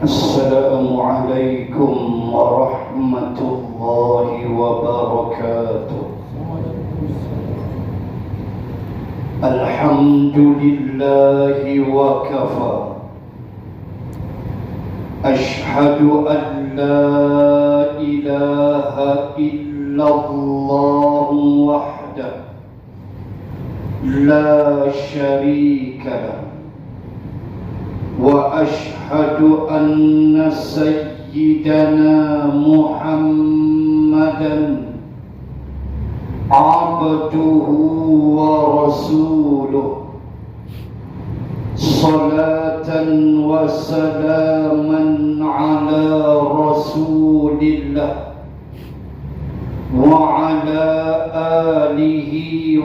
السلام عليكم ورحمة الله وبركاته. الحمد لله وكفى. أشهد أن لا إله إلا الله وحده لا شريك له، وأشهد أن سيدنا محمدا عبده ورسوله، صلاة وسلاما على رسول الله وعلى آله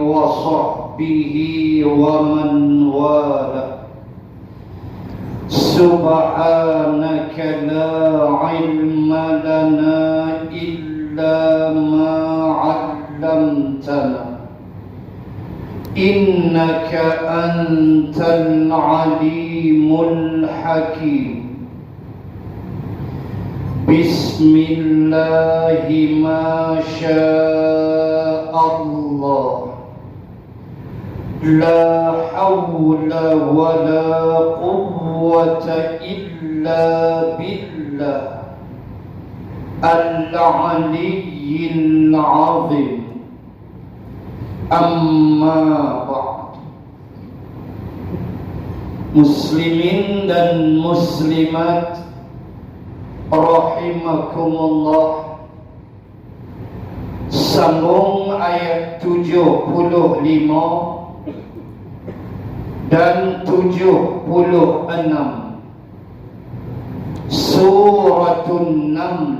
وصحبه ومن والاه. سبحانك لا علم لنا إلا ما علمتنا، إنك أنت العليم الحكيم. بسم الله ما شاء الله، لا حول ولا قوة إلا بالله العلي العظيم. أما بعد، muslimin dan muslimat rahimakumullah. Sambung ayat 75 dan 76 Suratun Naml.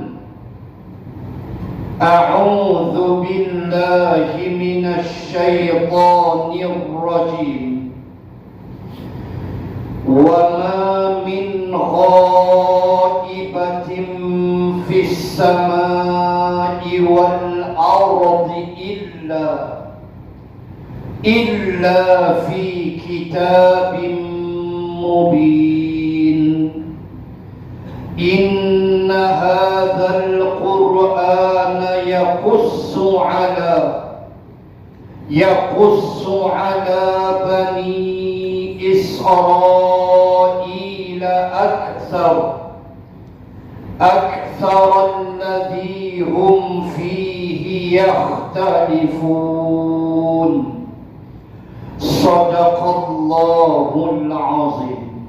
A'udzu billahi minasy syaithanir rajim. Wa ma min ghaibatin fis samai wal ardi illa fi kitabim mubin. Inna hadzal qur'ana yaqussu ala bani Israil akthar alladhi hum fihi yakhtalifun. Sadaqallahul azim.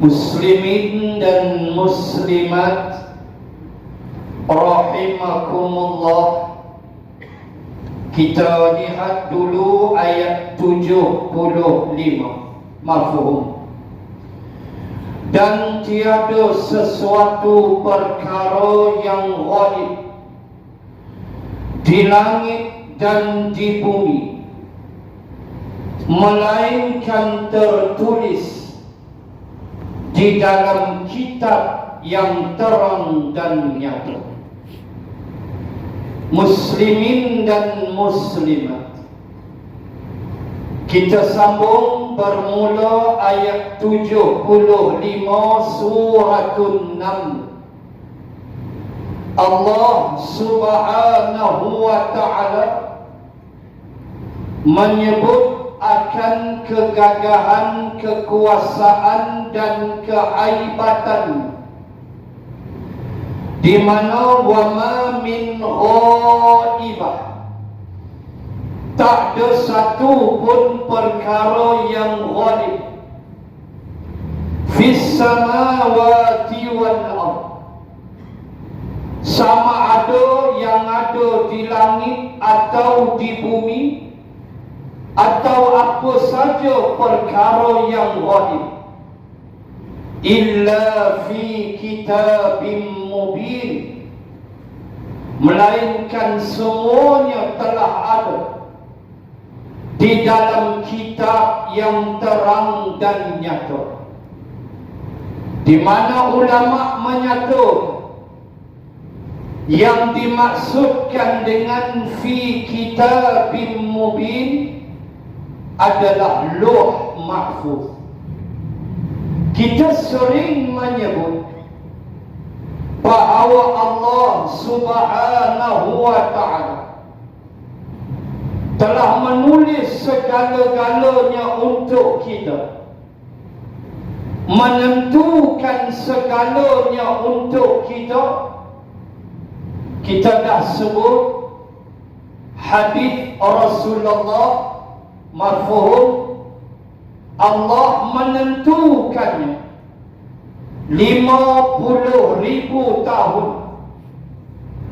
Muslimin dan muslimat rahimakumullah, kita lihat dulu ayat 75. Mafhum. Dan tiada sesuatu perkara yang ghaib di langit dan di bumi, melainkan tertulis di dalam kitab yang terang dan nyata. Muslimin dan muslimat, kita sambung bermula ayat 75 Suratun Naml. Allah Subhanahu wa ta'ala menyebut akan kegagahan, kekuasaan dan kehaibatan, di mana wa ma min ghaibah, tak ada satu pun perkara yang ghaib, fis samawati wal ardh, sama ada yang ada di langit atau di bumi, atau apa saja perkara yang ghaib, illa fi kitabim mubin, melainkan semuanya telah ada di dalam kitab yang terang dan nyata. Di mana ulama menyatakan yang dimaksudkan dengan fi kitabim mubin adalah Lauh Mahfuz. Kita sering menyebut bahawa Allah Subhanahu wa ta'ala telah menulis segala-galanya untuk kita, menentukan segalanya untuk kita. Kita dah sebut hadis Rasulullah marfu'un, Allah menentukannya 50,000 tahun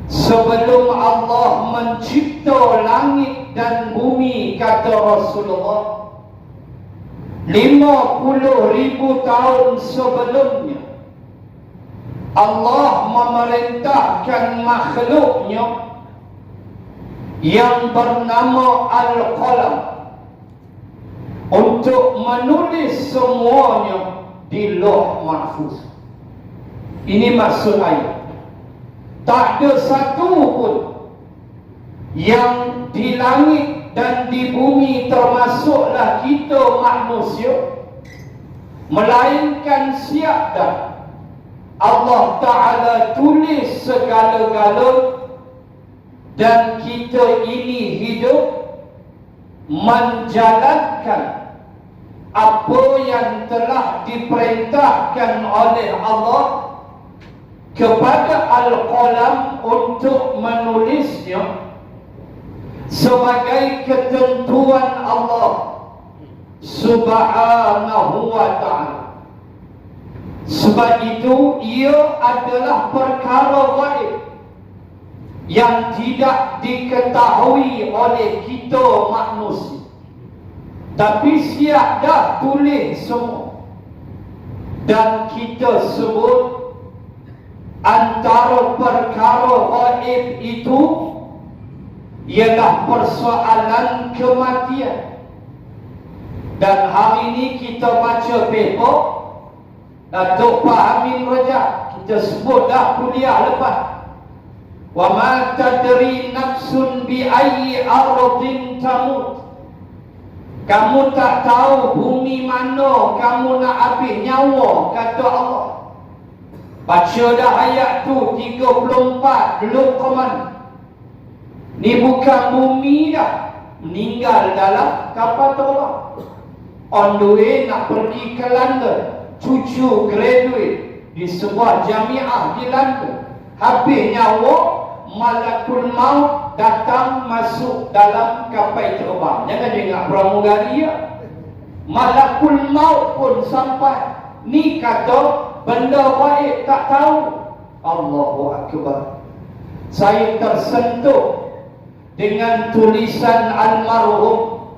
sebelum Allah mencipta langit dan bumi, kata Rasulullah. 50,000 tahun sebelumnya Allah memerintahkan makhluknya yang bernama Al-Qalam untuk menulis semuanya di Lauh Mahfuz. Ini maksud ayat. Tak ada satu pun yang di langit dan di bumi, termasuklah kita manusia, melainkan siap dah Allah Ta'ala tulis segala-gala, dan kita ini hidup menjalankan apa yang telah diperintahkan oleh Allah kepada Al-Qalam untuk menulisnya sebagai ketentuan Allah Subhanahu wa ta'ala. Sebab itu ia adalah perkara gaib yang tidak diketahui oleh kita manusia, tapi siap dah tulis semua. Dan kita sebut antara perkara gaib itu ialah persoalan kematian. Dan hari ini kita baca paper Datuk Pak Amin Rajab, kita sebut dah kuliah lepas, wa ma tadri nafsun bi ayyi ardin tamut. Kamu tak tahu bumi mana kamu nak habis nyawa, kata Allah. Baca dah ayat tu 34 Luqman. Ni bukan bumi dah, meninggal dalam kapal tolak, on the way nak pergi ke London. Cucu graduate di sebuah jamiah di London, habis nyawa, malakul maut datang masuk dalam kapal terbang. Jangan dengar pramugari ya. Malakul maut pun sampai. Ni kata benda gaib tak tahu. Allahu Akbar. Saya tersentuh dengan tulisan almarhum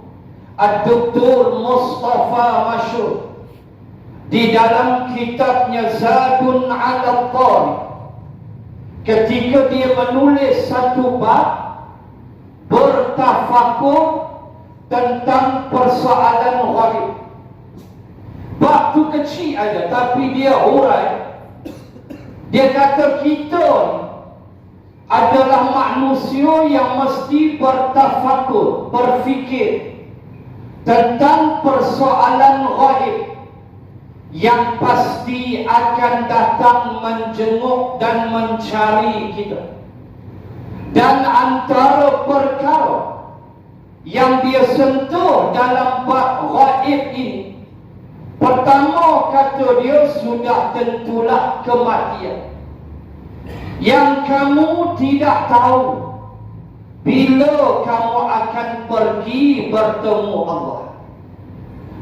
Ad-Doktor Mustafa Masyur di dalam kitabnya Zadun 'ala Tharib, ketika dia menulis satu bab bertafakur tentang persoalan ghaib. Bab tu kecil aja, tapi dia hurai. Dia kata kita adalah manusia yang mesti bertafakur, berfikir tentang persoalan ghaib yang pasti akan datang menjenguk dan mencari kita. Dan antara perkara yang dia sentuh dalam bab ghaib ini, pertama kata dia, sudah tentulah kematian, yang kamu tidak tahu bila kamu akan pergi bertemu Allah.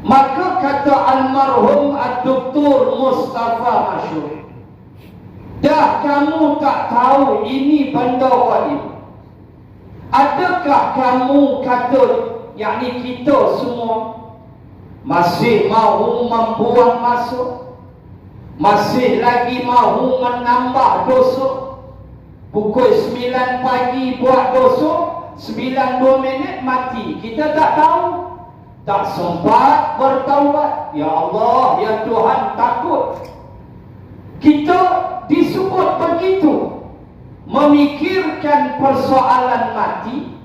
Maka kata almarhum Ad-Doktor Mustafa Masyur, dah kamu tak tahu ini benda gaib. Adakah kamu kata, yakni kita semua, masih mahu membuang masa, masih lagi mahu menambah dosa? Pukul 9 pagi buat dosa, 9:02 mati. Kita tak tahu, tak sempat bertaubat. Ya Allah, ya Tuhan, takut. Kita disebut begitu, memikirkan persoalan mati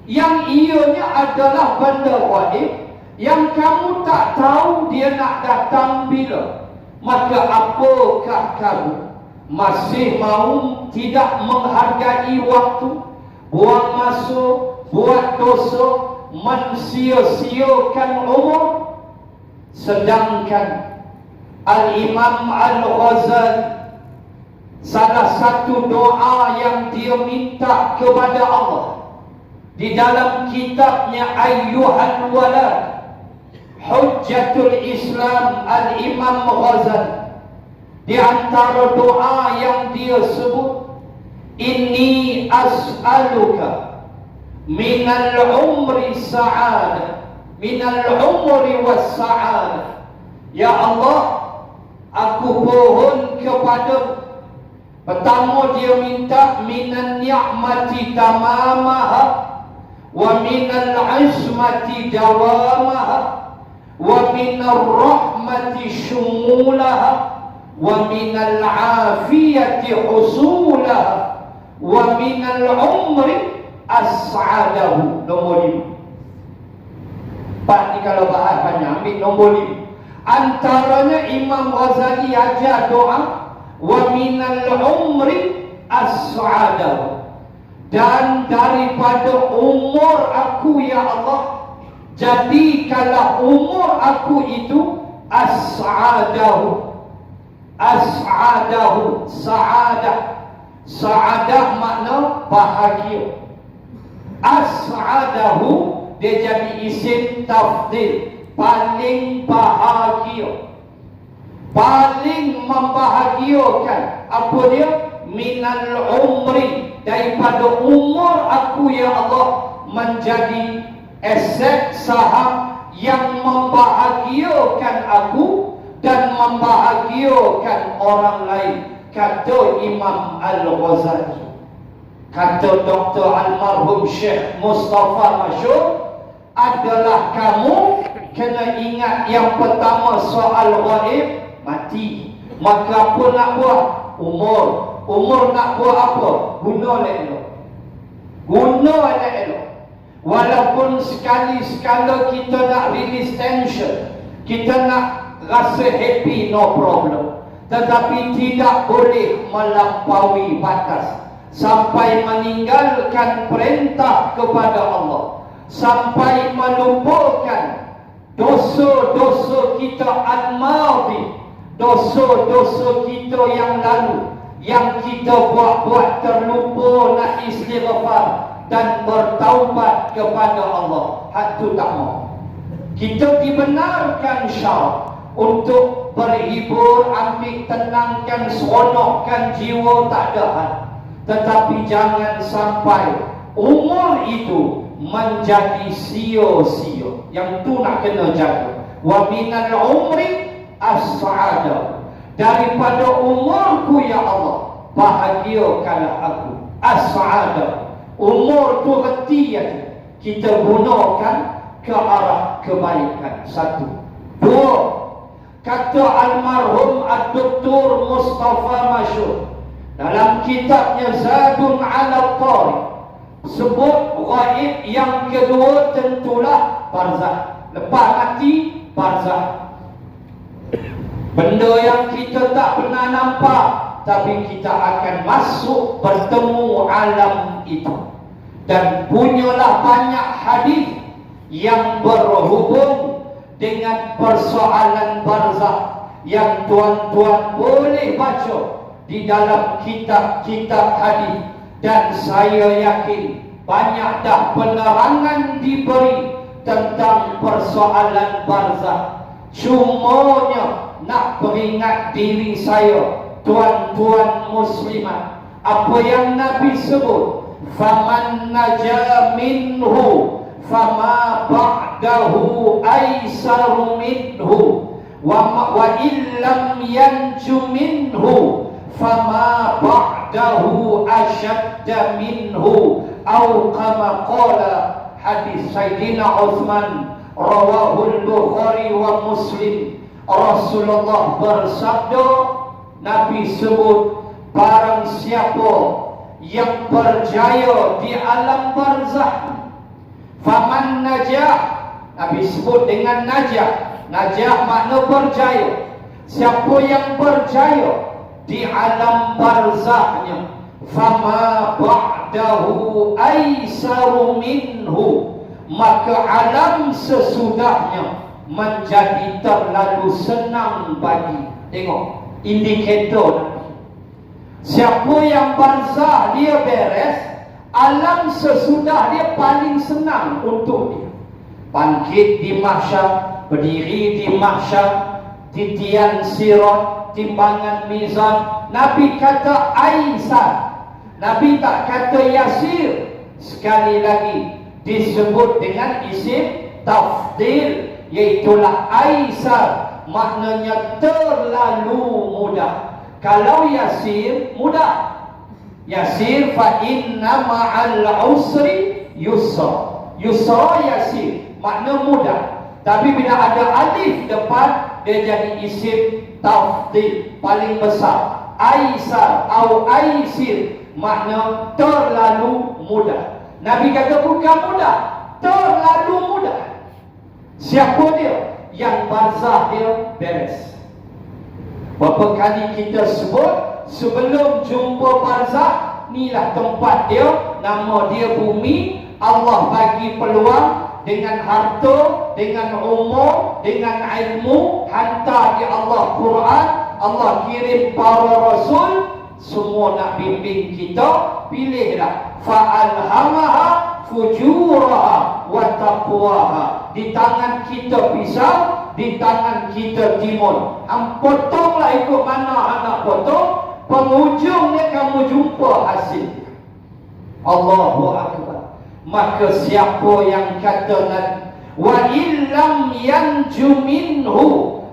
yang ianya adalah benda gaib, yang kamu tak tahu dia nak datang bila. Maka apakah kamu masih mau tidak menghargai waktu, buang masa, buat dosa, mensia-siakan umur? Sedangkan Al-Imam Al-Ghazali, salah satu doa yang dia minta kepada Allah di dalam kitabnya Ayyuhal Walad Hujjatul Islam, Al-Imam Ghazali, di antara doa yang dia sebut, Inni as'aluka minal umri sa'adah, minal umri was sa'adah. Ya Allah, aku mohon kepada, pertama dia minta minan ni'mati tamamaha wa minal ismati dawamaha wa minar rahmati shumulaha wa minal afiyati husulaha wa minal umri as'adahu. Nombor 5. Pak ni kalau bahas banyak, ambil nombor 5. Antaranya Imam Ghazali ajar doa wa minal umri as'adahu, dan daripada umur aku ya Allah, jadikanlah umur aku itu as'adahu. As'adahu, sa'adah. Sa'adah makna bahagia. As'adahu dia jadi isim tafdil, paling bahagia, paling membahagiakan. Apa dia? Minal umri, daripada umur aku ya Allah, menjadi aset saham yang membahagiakan aku dan membahagiakan orang lain. Kata Imam Al-Ghazali. Kata Dr. Almarhum Syekh Mustafa Masyur, adalah kamu kena ingat yang pertama soal ghaib, mati. Maka apa nak buat? Umur. Umur nak buat apa? Guna elok. Guna elok. Walaupun sekali-sekala kita nak release tension, kita nak rasa happy, no problem. Tetapi tidak boleh melampaui batas sampai meninggalkan perintah kepada Allah, sampai melupakan dosa-dosa kita al-madhi, dosa-dosa kita yang lalu, yang kita buat-buat terlupa nak istighfar dan bertaubat kepada Allah. Hatu tak mau. Kita dibenarkan syarat untuk berhibur, ambil tenangkan, seronokkan jiwa, tak ada hal. Tetapi jangan sampai umur itu menjadi sia-sia. Yang tu nak kena jaga. Wa minal umri as-sa'adah, daripada umurku ya Allah, bahagiakanlah aku. As-sa'adah, umur tu reti aja kita gunakan ke arah kebaikan. 1. 2. Kata almarhum Ad-Doktor Mustafa Masyur dalam kitabnya Zadun ala Tariq, sebut ghaib yang kedua tentulah barzakh. Lepas mati, barzakh. Benda yang kita tak pernah nampak, tapi kita akan masuk bertemu alam itu. Dan punyalah banyak hadis yang berhubung dengan persoalan barzakh yang tuan-tuan boleh baca di dalam kitab-kitab hadis. Dan saya yakin banyak dah penerangan diberi tentang persoalan barzakh. Cumanya nak peringat diri saya, tuan-tuan muslimat, apa yang Nabi sebut, faman naja minhu fama ba'dahu aisaru minhu wa illam yanju minhu fama ba'dahu ashadda minhu, atau kama qala, hadis Sayyidina Uthman rawahul Bukhari wa Muslim. Rasulullah bersabda, Nabi sebut, barang siapa yang berjaya di alam barzakh, faman najah, Nabi sebut dengan najah. Najah makna berjaya. Siapa yang berjaya di alam barzahnya, fama ba'dahu aisaru minhu, maka alam sesudahnya menjadi terlalu senang bagi. Tengok indikator Nabi. Siapa yang barzah dia beres, alam sesudah dia paling senang untuk dia. Bangkit di mahsyar, berdiri di mahsyar, titian sirat, timbangan mizan. Nabi kata aisar, Nabi tak kata yasir. Sekali lagi disebut dengan isim tafdil, iaitulah aisar, maknanya terlalu mudah. Kalau yasir, mudah. Yasir fa inna ma'al usri yusra. Yusra yasir, makna mudah. Tapi bila ada alif depan, dia jadi isim tafdil, paling besar. Aisar atau aisir, makna terlalu mudah. Nabi kata bukan mudah, terlalu mudah. Siapa dia? Yang barzah dia beres. Berapa kali kita sebut, sebelum jumpa barzah, inilah tempat dia, nama dia bumi. Allah bagi peluang dengan harta, dengan umur, dengan ilmu, hantar di Allah Quran, Allah kirim para rasul, semua nak bimbing kita. Pilihlah fa'alhamaha fujuraha wa taqwaha. Di tangan kita pisau, di tangan kita timun. Potonglah ikut mana anak potong, penghujungnya kamu jumpa hasil. Allahu Akbar. Maka siapa yang kata wa illam yanju minhu,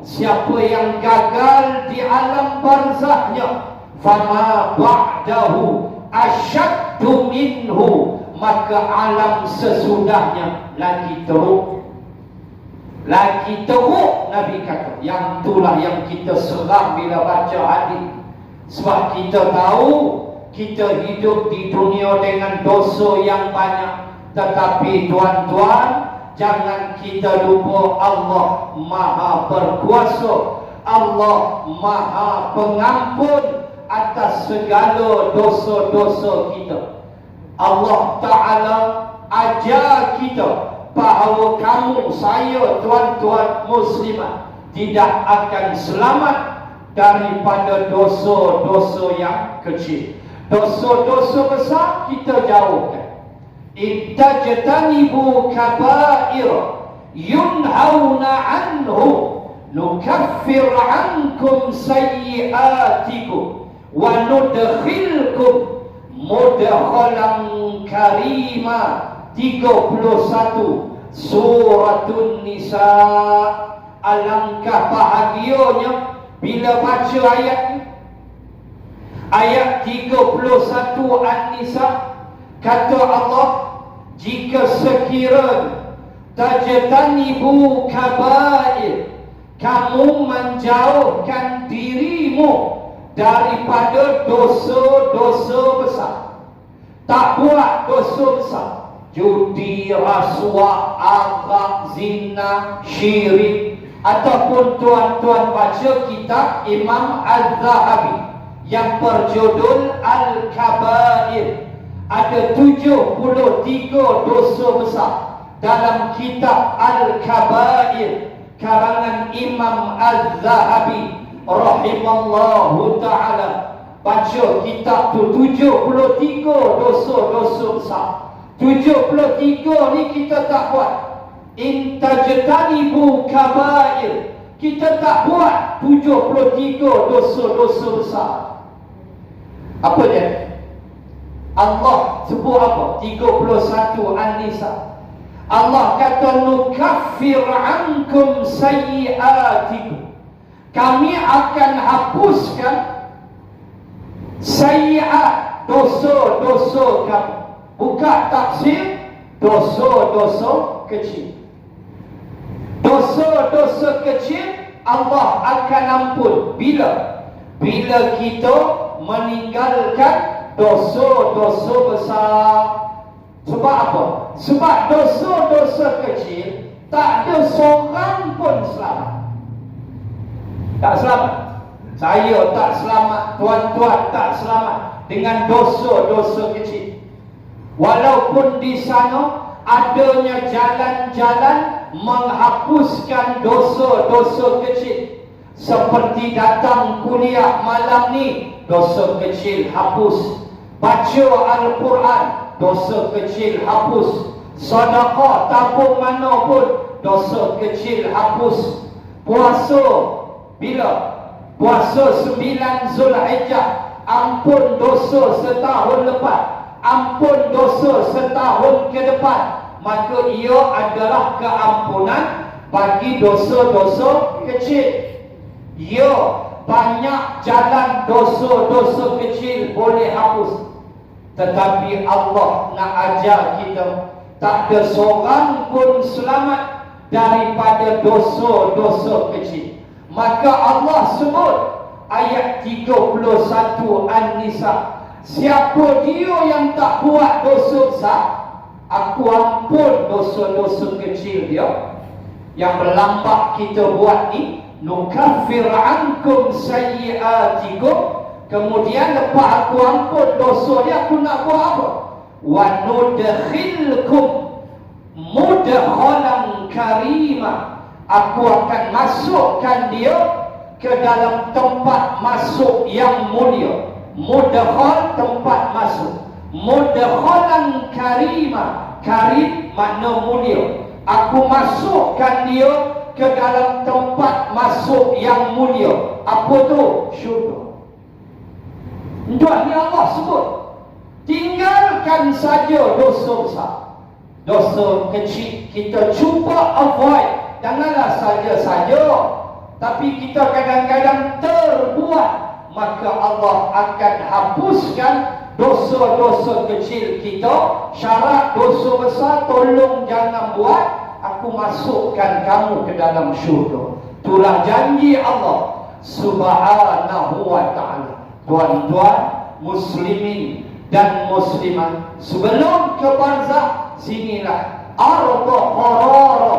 siapa yang gagal di alam barzahnya, fama ba'dahu asyaddu minhu, maka alam sesudahnya lagi teruk. Lagi teruk, Nabi kata. Yang itulah yang kita seram bila baca hadis. Sebab kita tahu kita hidup di dunia dengan dosa yang banyak. Tetapi tuan-tuan, jangan kita lupa Allah Maha Berkuasa, Allah Maha Pengampun atas segala dosa-dosa kita. Allah Ta'ala ajar kita bahawa kamu, saya, tuan-tuan muslimat, tidak akan selamat daripada dosa-dosa yang kecil. Dosa-dosa besar kita jauhkan. Ittajtanibu kabair yunhauna anhu nukaffir ankum sayyiatikum wa nudkhilkum mudkhalan karima. 31 Suratun Nisa. Alangkah bahagianya bila baca ayat ni. Ayat 31 An-Nisa, kata Allah, jika sekiranya tajtanibu kabair, kamu menjauhkan dirimu daripada dosa-dosa besar, tak buat dosa besar, judi, rasuah, arak, zina, syirik. Ataupun tuan-tuan baca kitab Imam Az-Zahabi yang berjudul Al-Kabair, ada 73 dosa besar dalam kitab Al-Kabair karangan Imam Az-Zahabi rahimallahu ta'ala. Baca kitab tu, 73 dosa-dosa besar. 73 ni kita tak buat. Intajtanibu kabair, kita tak buat 73 dosa-dosa besar. Apa dia? Allah sebut apa? 31 An-Nisa. Allah kata nukaffir ankum sayyiatikum, kami akan hapuskan sayyiat, dosa-dosa kamu. Buka tafsir, dosa-dosa kecil. Dosa-dosa kecil Allah akan ampun bila kita meninggalkan dosa-dosa besar. Sebab apa? Sebab dosa-dosa kecil tak ada seorang pun selamat. Tak selamat. Saya tak selamat, tuan-tuan tak selamat dengan dosa-dosa kecil. Walaupun di sana adanya jalan-jalan menghapuskan dosa-dosa kecil. Seperti datang kuliah malam ni, dosa kecil hapus. Baca Al-Quran, dosa kecil hapus. Sedekah tabung mana pun, dosa kecil hapus. Puasa bila? Puasa 9 Zulhijjah, ampun dosa setahun lepas, ampun dosa setahun ke depan. Maka ia adalah keampunan bagi dosa-dosa kecil. Ya, banyak jalan dosa-dosa kecil boleh hapus. Tetapi Allah nak ajar kita, tak ada seorang pun selamat daripada dosa-dosa kecil. Maka Allah sebut ayat 31 An-Nisa, siapa dia yang tak buat dosa besar, aku ampun dosa-dosa kecil dia. Yang berlambat kita buat ni, nukaffir ankum sayyiatikum, kemudian lepas aku ampun dosa dia, aku nak buat apa? Wa nudkhilkum mudkhalan karima, aku akan masukkan dia ke dalam tempat masuk yang mulia. Mudkhal, tempat masuk. Mudkhalan karima, karim makna mulia. Aku masukkan dia ke dalam tempat masuk yang mulia. Apa tu? Syurga. Tuan ni Allah sebut, tinggalkan saja dosa besar. Dosa kecil kita cuba avoid. Janganlah saja-saja, tapi kita kadang-kadang terbuat. Maka Allah akan hapuskan dosa-dosa kecil kita. Syarat dosa besar tolong jangan buat. Aku masukkan kamu ke dalam syurga. Itulah janji Allah Subhanahu wa ta'ala. Tuan-tuan muslimin dan muslimat, sebelum ke barzakh, sinilah arda qarara,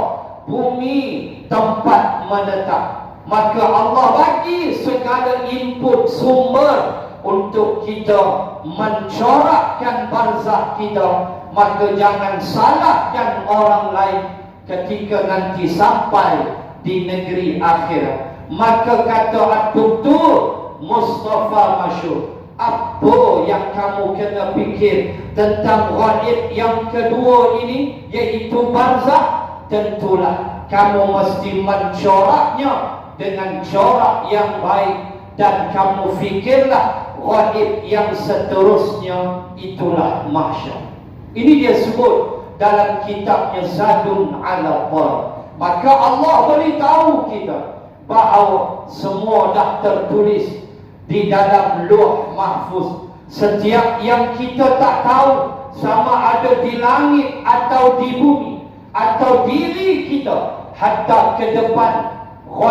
bumi tempat menetap. Maka Allah bagi segala input sumber untuk kita mencorakkan barzakh kita. Maka jangan salahkan orang lain ketika nanti sampai di negeri akhirat. Maka kata Dr. Mustafa Masyur, apa yang kamu kena fikir tentang ghaib yang kedua ini, iaitu barzakh? Tentulah kamu mesti mencoraknya dengan corak yang baik. Dan kamu fikirlah ghaib yang seterusnya, itulah mahsyar. Ini dia sebut dalam kitabnya Zadun ala Qur'an. Maka Allah beritahu kita bahawa semua dah tertulis di dalam Lauh Mahfuz. Setiap yang kita tak tahu, sama ada di langit atau di bumi atau diri kita, hatta ke depan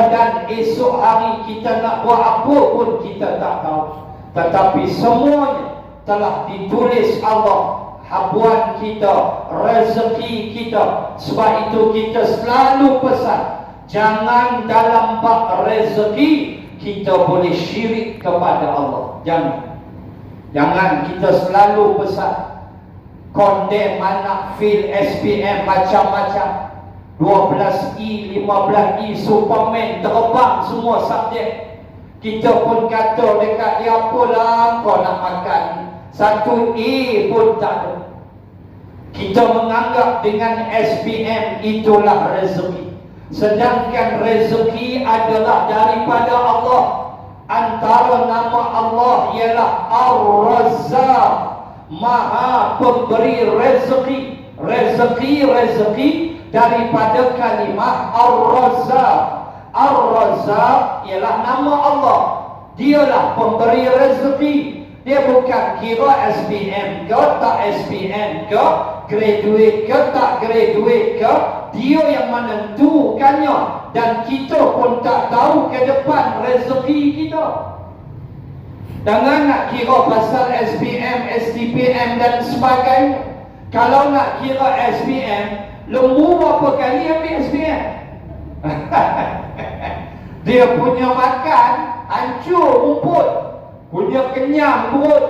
dan esok hari kita nak buat apa pun kita tak tahu. Tetapi semuanya telah ditulis Allah. Habuan kita, rezeki kita. Sebab itu kita selalu pesan, jangan dalam bab rezeki kita boleh syirik kepada Allah. Jangan kita selalu pesan, condemn anak fil SPM macam-macam, 12E, 15E, Superman, terbang semua subjek. Kita pun kata dekat dia, apalah kau nak makan, 1A pun tak ada. Kita menganggap dengan SPM itulah rezeki. Sedangkan rezeki adalah daripada Allah. Antara nama Allah ialah Ar-Razzaq, Maha Pemberi rezeki. Rezeki daripada kalimah Ar-Razzaq. Ar-Razzaq ialah nama Allah. Dialah pemberi rezeki. Dia bukan kira SPM ke tak SPM ke, graduate ke tak graduate ke. Dia yang menentukannya. Dan kita pun tak tahu ke depan rezeki kita. Jangan nak kira pasal SPM, STPM dan sebagainya. Kalau nak kira SPM, lembu berapa kali ambil SPM? Dia punya makan hancur rumput, punya kenyang perut.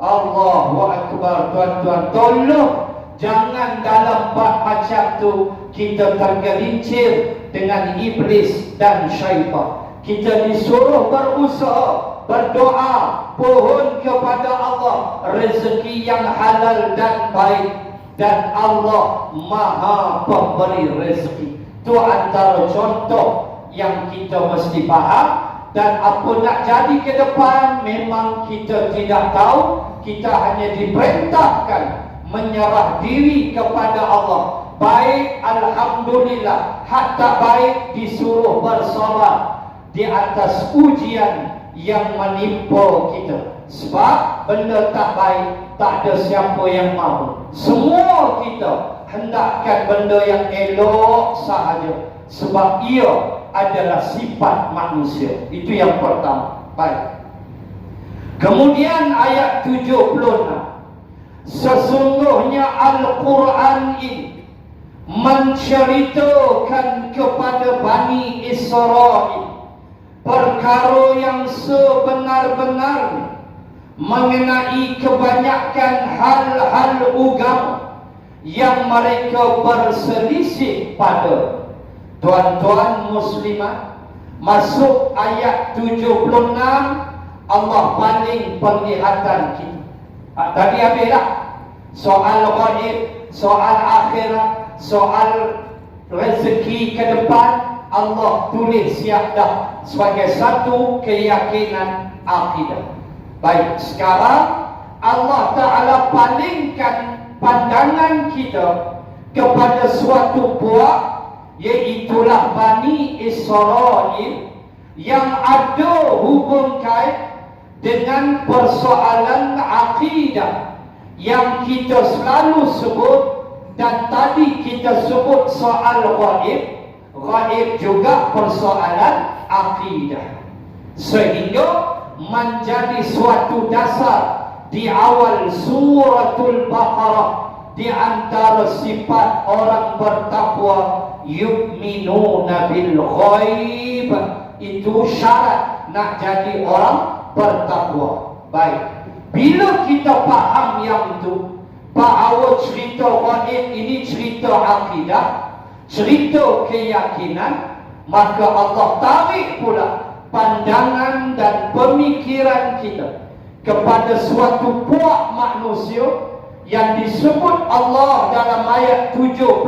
Allahu Akbar. Tuan-tuan, tolong jangan dalam bab macam tu kita tergelincir dengan iblis dan syaitan. Kita disuruh berusaha, berdoa, pohon kepada Allah rezeki yang halal dan baik, dan Allah Maha Pemberi rezeki. Itu antara contoh yang kita mesti faham. Dan apa nak jadi ke depan memang kita tidak tahu. Kita hanya diperintahkan menyerah diri kepada Allah. Baik, alhamdulillah. Hak tak baik disuruh bersabar di atas ujian yang menimpa kita. Sebab benda tak baik tak ada siapa yang mahu. Semua kita hendakkan benda yang elok sahaja, sebab ia adalah sifat manusia. Itu yang pertama. Baik. Kemudian ayat 76. Sesungguhnya Al-Quran ini menceritakan kepada Bani Israel perkara yang sebenar-benarnya mengenai kebanyakan hal-hal agama yang mereka berselisih pada. Tuan-tuan muslimat, masuk ayat 76, Allah paling penglihatan kita. Tadi habislah soal ghaib, soal akhirat, soal rezeki ke depan. Allah tulis siap dah sebagai satu keyakinan akidah. Baik, sekarang Allah Ta'ala palingkan pandangan kita kepada suatu puak, iaitulah Bani Israel, yang ada hubung kait dengan persoalan akidah yang kita selalu sebut. Dan tadi kita sebut soal ghaib. Ghaib juga persoalan akidah, sehingga menjadi suatu dasar di awal suratul Baqarah. Di antara sifat orang bertakwa, yu'minuna bil ghaib. Itu syarat nak jadi orang bertakwa. Baik, bila kita faham yang itu, bahawa cerita ghaib ini cerita akidah, cerita keyakinan, maka Allah tarik pula pandangan dan pemikiran kita kepada suatu puak manusia yang disebut Allah dalam ayat 76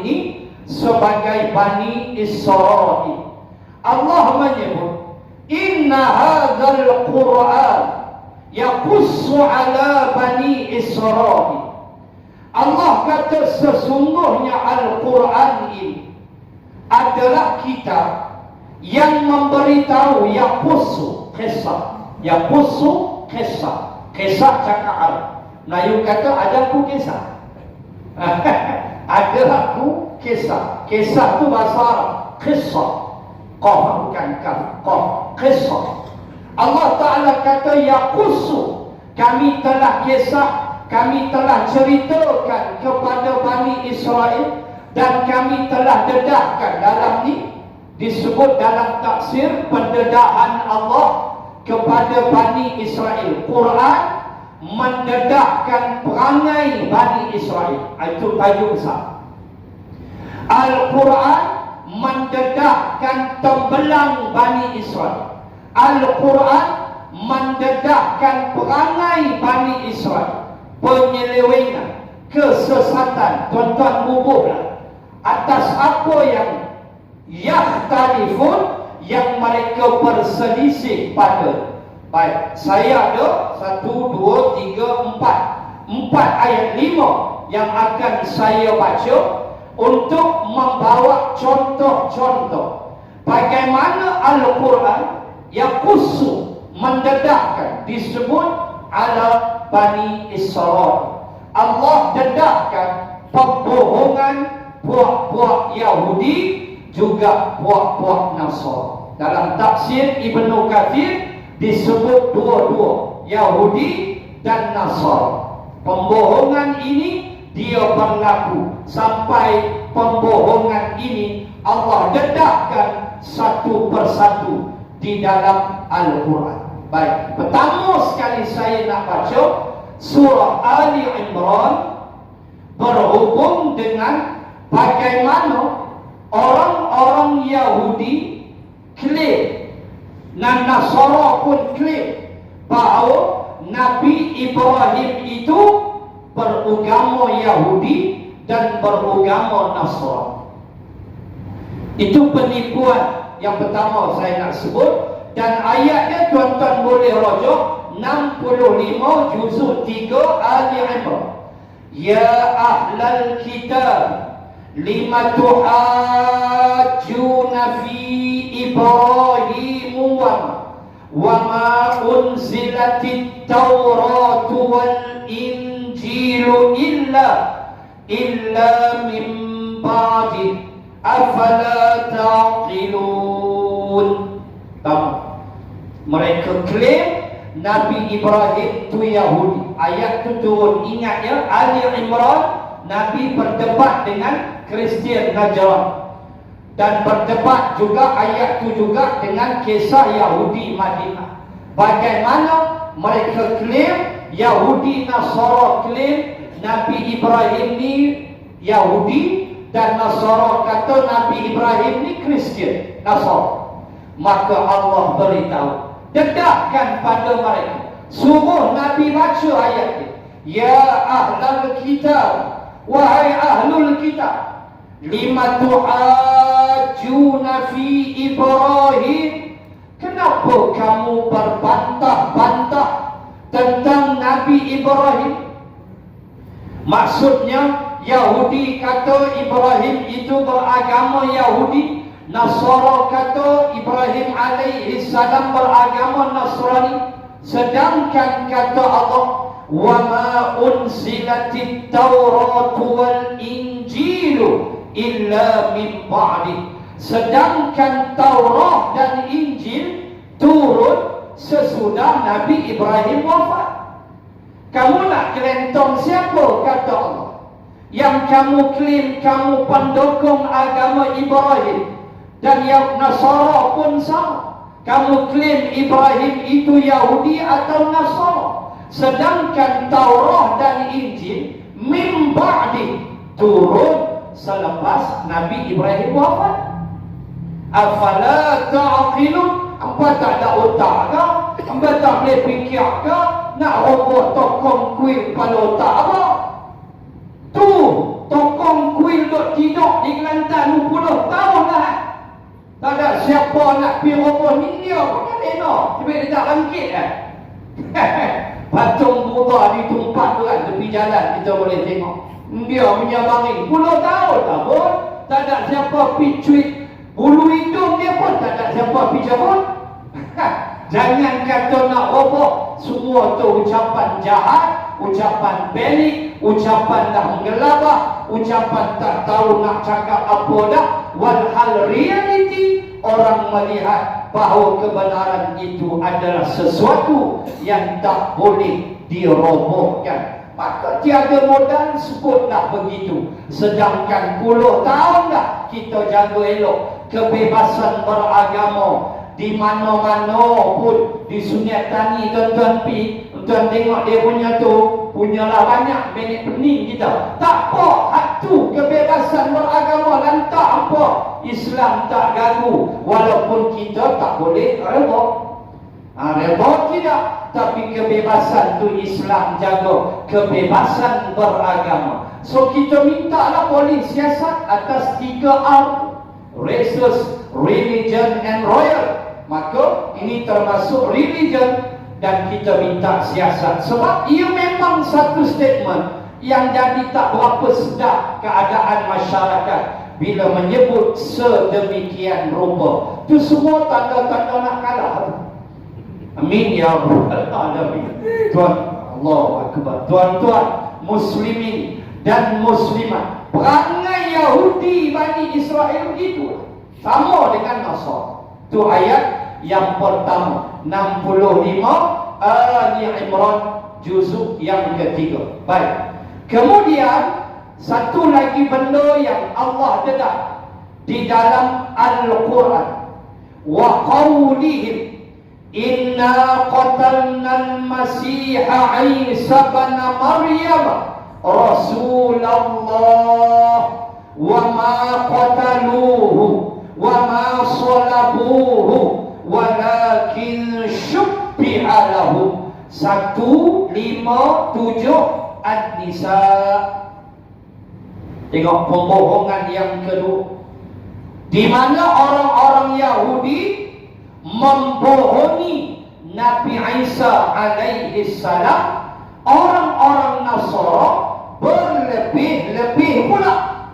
ini sebagai Bani Israel. Allah menyebut, inna hadzal Qur'an yaqussu ala Bani Israel. Allah kata sesungguhnya Al-Quran ini adalah kitab yang memberitahu, yaqussu kisah, yaqussu kisah, kisah cakap Arab. Melayu kata ada aku kisah. Ada aku kisah. Kisah tu bahasa Arab. Kisah. Qaf bukan kaf. Qaf. Kisah. Allah Ta'ala kata yaqussu. Kami telah kisah, kami telah ceritakan kepada Bani Israel, dan kami telah dedahkan. Dalam ni disebut dalam tafsir pendedahan Allah kepada Bani Israel. Quran mendedahkan perangai Bani Israel. Itu tajuk besar. Al-Quran mendedahkan tembelang Bani Israel. Al-Quran mendedahkan perangai Bani Israel, penyelewengan, kesesatan. Tuan-tuan bubuhlah atas apa yang yakhtalifun, yang mereka berselisih pada. Baik, saya ada 1, 2, 3, 4 ayat 5 yang akan saya baca untuk membawa contoh-contoh bagaimana Al-Quran yaqussu, mendedahkan, disebut ala Bani Israel. Allah dedahkan pembohongan puak-puak Yahudi juga puak-puak Nasrani. Dalam tafsir Ibnu Katsir disebut dua-dua, Yahudi dan Nasrani. Pembohongan ini dia berlaku sampai pembohongan ini Allah dedahkan satu persatu di dalam Al-Quran. Baik, pertama sekali saya nak baca surah Ali Imran berhubung dengan bagaimana orang-orang Yahudi klaim dan Nasara pun klaim bahawa Nabi Ibrahim itu beragama Yahudi dan beragama Nasrani. Itu penipuan yang pertama saya nak sebut. Dan ayatnya tuan-tuan boleh rujuk 65 juzuk 3 Ali Imran. Ya ahlal kitab lima tuhajjuna fi Ibrahim wa ma unzilatit Tauratu wal Injilu illa min ba'di afala ta'qilun. Mereka klaim Nabi Ibrahim tu Yahudi. Ayat tu turun, ingat ya, Ali Imran. Nabi berdebat dengan Kristian Najran, dan berdebat juga ayat tu juga dengan kisah Yahudi Madinah. Bagaimana mereka klaim, Yahudi Nasara klaim Nabi Ibrahim ni Yahudi, dan Nasara kata Nabi Ibrahim ni Kristian Nasara. Maka Allah beritahu, dedahkan pada mereka, suruh Nabi baca ayat ini. Ya ahlul kitab, wahai ahlul kitab, lima tuhajjuna fi Ibrahim, kenapa kamu berbantah-bantah tentang Nabi Ibrahim? Maksudnya Yahudi kata Ibrahim itu beragama Yahudi, Nasara kata Ibrahim alaihi salam beragama Nasrani. Sedangkan kata Allah, wa ma unzilatit Tauratu wal Injilu illa min ba'di. Sedangkan Taurat dan Injil turun sesudah Nabi Ibrahim wafat. Kamu nak kelentong siapa? Kata Allah. Yang kamu klaim kamu pendukung agama Ibrahim, dan yang Nasara pun sama. Kamu klaim Ibrahim itu Yahudi atau Nasara, sedangkan Taurat dan Injil min ba'di turun selepas Nabi Ibrahim wafat. Afala ta'qilun? Apa tak ada otak ke? Apa tak boleh fikir ke? Nak robot tokong kuil pada otak apa? Tu tokong kuil duk tidur di Kelantan 20 tahun lah. Tak ada siapa nak pergi roboh ni dia pun kan elok. Sebab dia tak bangkit kan. Patung Buddha di tempat tu kan, tepi jalan kita boleh tengok. Dia punya baring 10 tahun tak pun. Tak ada siapa pergi cuit bulu hidung dia pun, tak ada siapa pergi jabut. Jangan kata nak roboh. Semua tu ucapan jahat, ucapan belik, ucapan dah menggelabah, ucapan tak tahu nak cakap apa dah. Walhal reality, orang melihat bahawa kebenaran itu adalah sesuatu yang tak boleh dirobohkan. Maka tiada modal sebutlah begitu. Sedangkan puluh tahun dah kita jaga elok kebebasan beragama. Di mana-mana pun di Sungai Tani tuan-tuan pi, tuan tengok dia punya tu, punyalah banyak minit pening kita. Tak apa, hak tu kebebasan beragama, lantak apa Islam tak ganggu. Walaupun kita tak boleh reda. Reda tidak, tapi kebebasan tu Islam jaga, kebebasan beragama. So kita mintalah polis siasat atas 3R, races, religion and royal. Maka ini termasuk religion, dan kita minta siasat. Sebab ia memang satu statement yang jadi tak berapa sedap keadaan masyarakat bila menyebut sedemikian rupa. Itu semua tanda-tanda nak kalah. Amin ya rabbal alamin. Tuan Allah akbar. Tuan-tuan muslimin dan muslimat, perangai Yahudi Bani Israel begitu, sama dengan Nasara. Itu ayat yang pertama, 65 Ali Imran juzuk yang ketiga. Baik. Kemudian satu lagi benda yang Allah dedah di dalam Al-Quran, wa qawlihim inna qatalna al-masiha Isa bin Maryam Rasulullah wa ma qataluhu wa ma salabuhu walakin syubbiha lahum. 157 An-Nisa. Tengok pembohongan yang kedua, di mana orang-orang Yahudi membohongi Nabi Isa alaihi salam, orang-orang Nasara berlebih-lebih pula.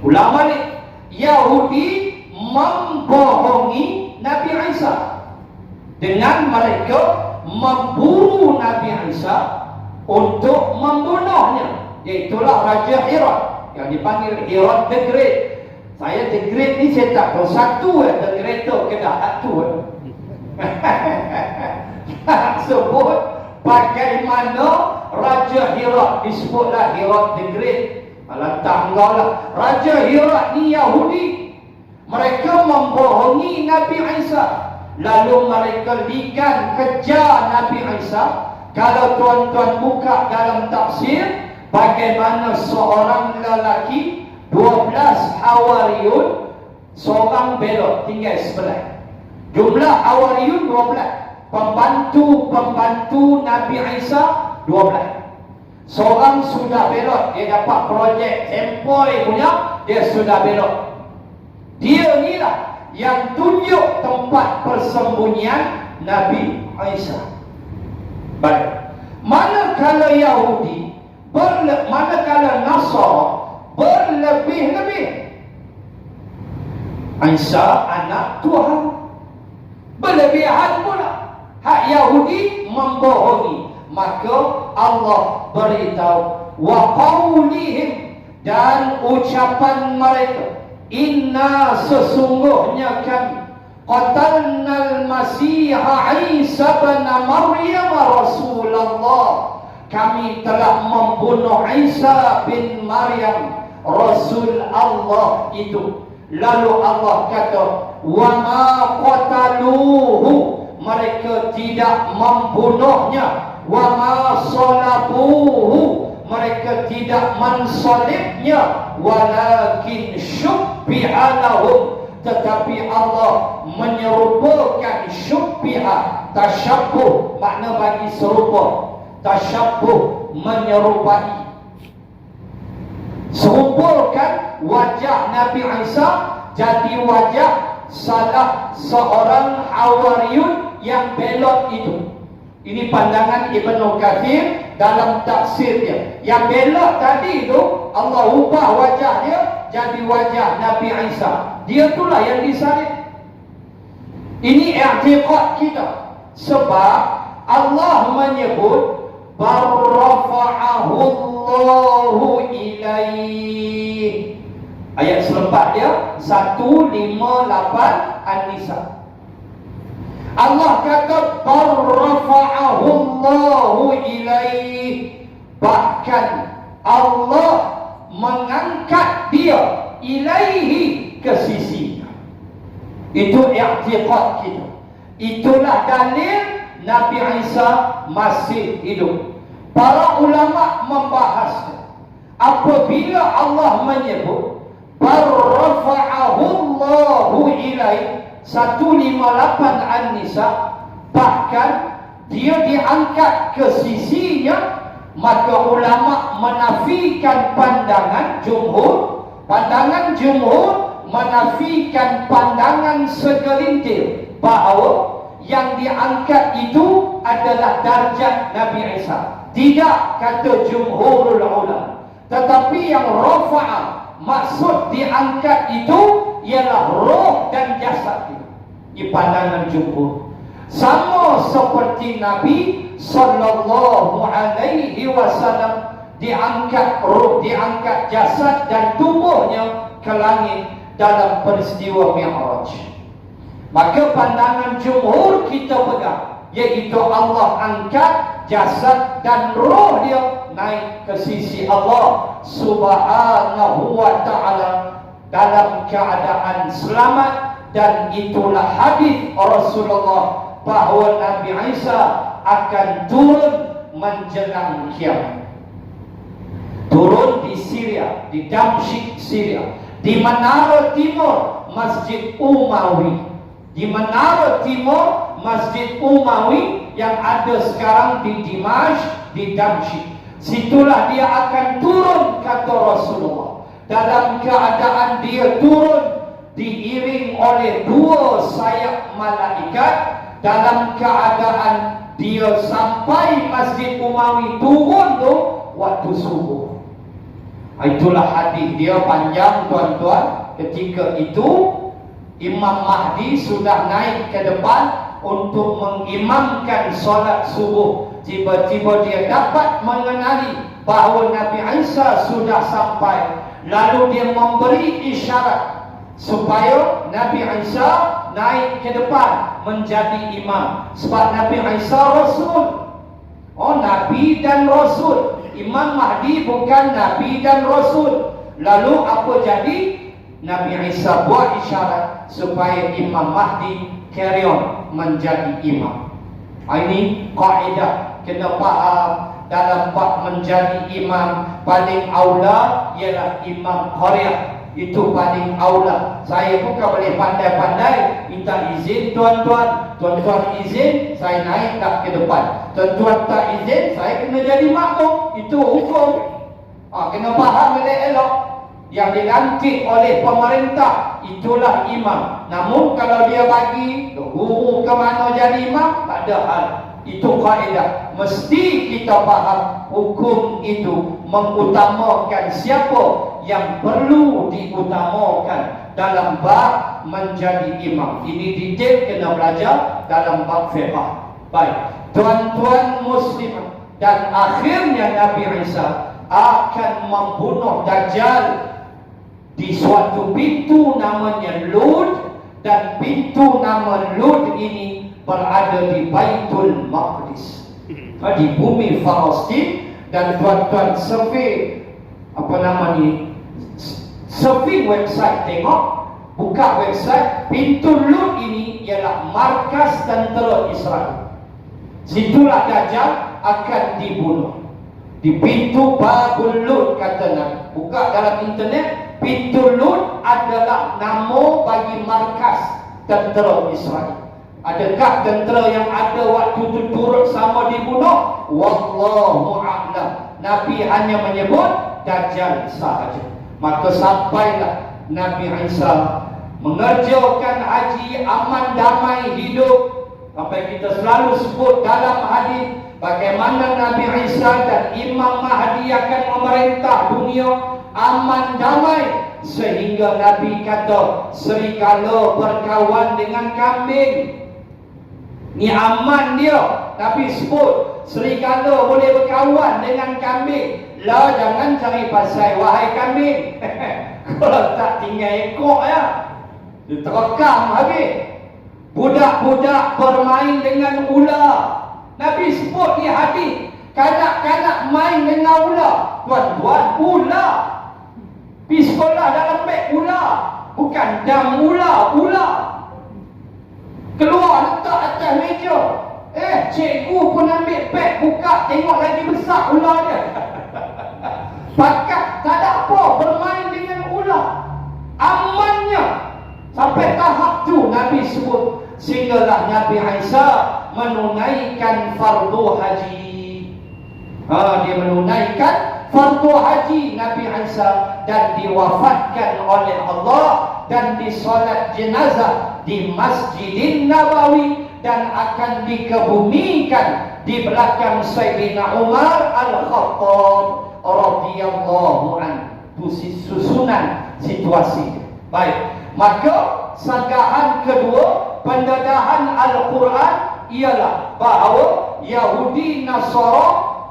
Ulama ni, Yahudi membohongi Nabi Isa dengan mereka memburu Nabi Isa untuk membunuhnya. Iaitulah Raja Herod yang dipanggil Herod the Great. Saya the Great ni saya tak tahu satu the Great tu kedah tu. Sebut bagaimana Raja Herod disebutlah Herod the Great. Malah tak lah. Raja Herod ni Yahudi. Mereka membohongi Nabi Isa. Lalu mereka ligan kejar Nabi Isa. Kalau tuan-tuan buka dalam tafsir, bagaimana seorang lelaki 12 Hawariyun, seorang belot tinggal sebelah. Jumlah Hawariyun 12, pembantu-pembantu Nabi Isa 12. Seorang sudah belot, dia dapat projek tempoi punya, dia sudah belot. Dia ni lah yang tunjuk tempat persembunyian Nabi Isa. Baik. Manakala Yahudi, manakala Nasara berlebih-lebih, Isa anak Tuhan, berlebihan pula. Hak Yahudi membohongi. Maka Allah beritahu, wa qawlihim, dan ucapan mereka, inna sesungguhnya kami qatalnal masiha Isa bin Maryam Rasulullah, kami telah membunuh Isa bin Maryam Rasul Allah itu. Lalu Allah kata, wa ma qataluhu, mereka tidak membunuhnya, wa ma salabuhu, mereka tidak mensalibnya, walakin syubbiha lahum, tetapi Allah menyerupakan syubbiha. Tasyabbuh makna bagi serupa, tasyabbuh menyerupai. Serupakan wajah Nabi Isa jadi wajah salah seorang Hawariyun yang belot itu. Ini pandangan Ibnu Katsir dalam tafsir dia. Yang belot tadi itu Allah ubah wajah dia jadi wajah Nabi Isa. Dia itulah yang disalib. Ini i'tiqad kita. Sebab Allah menyebut barrafa'ahu Allahu ilaih. Ayat selepas dia 158 An-Nisa. Allah kata barrafa'ahu Allahu ilaih, bahkan Allah mengangkat dia ilaihi, ke sisinya. Itu i'tiqad kita. Itulah dalil Nabi Isa masih hidup. Para ulama membahasnya. Apabila Allah menyebut barrafa'ahu Allahu ilaih 158 An-Nisa, bahkan dia diangkat ke sisinya, maka ulama menafikan pandangan jumhur. Pandangan jumhur menafikan pandangan segelintir bahawa yang diangkat itu adalah darjat Nabi Isa. Tidak, kata jumhurul ulama. Tetapi yang rafa'a, maksud diangkat itu ialah roh dan jasad dia. Di pandangan jumhur, sama seperti Nabi sallallahu alaihi wasallam diangkat roh, diangkat jasad dan tubuhnya ke langit dalam peristiwa Mi'raj. Maka pandangan jumhur kita pegang, iaitu Allah angkat jasad dan roh dia naik ke sisi Allah subhanahu wa ta'ala dalam keadaan selamat dan itulah hadis Rasulullah bahawa Nabi Isa akan turun menjelang kiamat. Turun di Syria, di Damsyik Syria, di Menara Timur Masjid Umawi, di Menara Timur Masjid Umawi yang ada sekarang di Dimash, di Damsyik. Situlah dia akan turun, kata Rasulullah. Dalam keadaan dia turun diiring oleh 2 sayap malaikat, dalam keadaan dia sampai Masjid Umawi turun tu waktu subuh. Itulah hadis dia panjang, tuan-tuan. Ketika itu Imam Mahdi sudah naik ke depan untuk mengimamkan solat subuh. Tiba-tiba dia dapat mengenali bahawa Nabi Isa sudah sampai. Lalu dia memberi isyarat supaya Nabi Isa naik ke depan menjadi imam. Sebab Nabi Isa Rasul. Oh, Nabi dan Rasul. Imam Mahdi bukan Nabi dan Rasul. Lalu apa jadi? Nabi Isa buat isyarat supaya Imam Mahdi carry on menjadi imam. Ini kaedah kena faham dalam bab menjadi imam. Paling aula ialah imam qaryah. Itu paling aula. Saya bukan boleh pandai-pandai minta izin tuan-tuan. Tuan-tuan izin, saya naik tak ke depan. Tuan-tuan tak izin, saya kena jadi makmum. Itu hukum. Kena faham elok-elok. Yang dilantik oleh pemerintah, itulah imam. Namun kalau dia bagi guru ke mana jadi imam, tak ada hal. Itu kaedah. Mesti kita faham hukum itu mengutamakan siapa yang perlu diutamakan dalam bab menjadi imam. Ini detail kena belajar dalam bab fiqh. Baik, tuan-tuan muslim, dan akhirnya Nabi Isa akan membunuh Dajjal di suatu pintu namanya Lud, dan pintu nama Lud ini berada di Baitul Maqdis, di bumi Palestin. Dan tuan-tuan survey surfing website, tengok, buka website, pintu Lud ini ialah markas tentera Israel. Situlah Dajjal akan dibunuh. Di pintu Babul Lud, katanya. Buka dalam internet, pintu Lud adalah nama bagi markas tentera Israel. Adakah tentera yang ada waktu itu turut sama dibunuh? Wallahu a'lam. Nabi hanya menyebut Dajjal sahaja. Maka sampailah Nabi Isa mengerjakan haji, aman damai hidup. Sampai kita selalu sebut dalam hadis bagaimana Nabi Isa dan Imam Mahdi akan memerintah dunia aman damai. Sehingga Nabi kata serigala berkawan dengan kambing. Ni aman dia. Nabi sebut serigala boleh berkawan dengan kambing. Lah, jangan cari pasal wahai kambing. Kalau tak tinggal ekor ya, dia terekam habis. Budak-budak bermain dengan ular. Nabi sebut di hadis, kanak-kanak main dengan ular. Tuan-tuan, ular. Pergi sekolah dalam beg ular. Bukan dam ular, ular. Keluar letak atas meja. Cikgu pun ambil beg, buka, tengok lagi besar ular dia. Pakat, tak ada apa, bermain dengan ular. Amannya. Sampai tahap tu Nabi sebut, sehinggalah Nabi Isa menunaikan fardu haji. Dia menunaikan fardu haji Nabi Isa, dan diwafatkan oleh Allah dan disolat jenazah di Masjidin Nabawi, dan akan dikebumikan di belakang Sayyidina Umar Al-Khattab radhiyallahu anhu. Susunan situasi. Baik, maka sanggahan kedua pendedahan Al-Quran ialah bahawa Yahudi Nasara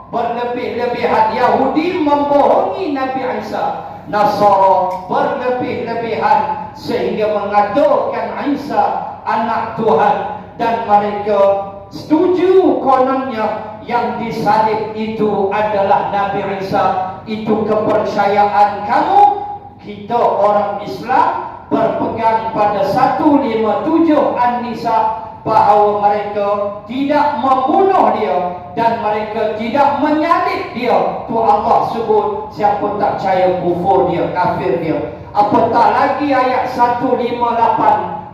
berlebih-lebihan. Yahudi membohongi Nabi Isa, Nasara berlebih-lebihan sehingga mengatakan Isa anak Tuhan, dan mereka setuju kononnya yang disalib itu adalah Nabi Isa. Itu kepercayaan kamu. Kita orang Islam berpegang pada 157 An-Nisa, bahawa mereka tidak membunuh dia dan mereka tidak menyalib dia. Tu Allah sebut siapa tak percaya kufur dia, kafir dia. Apatah lagi ayat 158,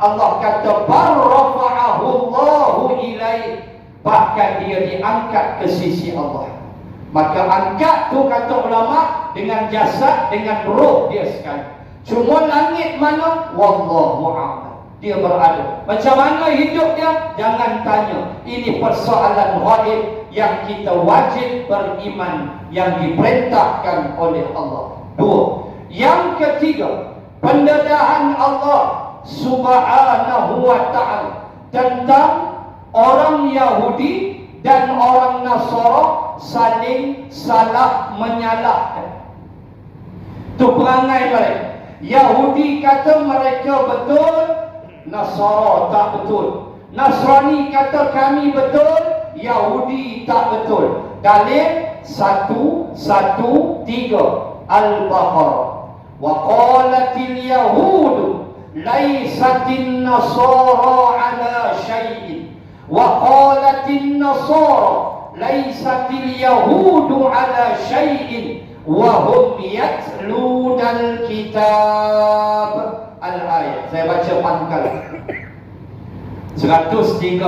Allah kata barrafa'ahu Allahu ilaih, bahkan dia diangkat ke sisi Allah. Maka angkat tu kata ulama dengan jasad, dengan roh dia sekali. Cuma langit mana? Wallahu a'lam. Dia berada. Macam mana hidup dia? Jangan tanya. Ini persoalan ghaib yang kita wajib beriman, yang diperintahkan oleh Allah. 2. Yang ketiga, pendedahan Allah Subhanahu wa ta'ala tentang orang Yahudi dan orang Nasara saling salah menyalahkan. Itu perangai mereka. Yahudi kata mereka betul, Nasara tak betul. Nasrani kata kami betul, Yahudi tak betul. Dalil 113 Al-Baqarah. Wa qalatil yahudu laisatin nasara ala syai'in wa qalatin nasara laisatil yahudu ala syai'in wa hum yatlunal kitab. Al-ayat. Saya baca pangkal 113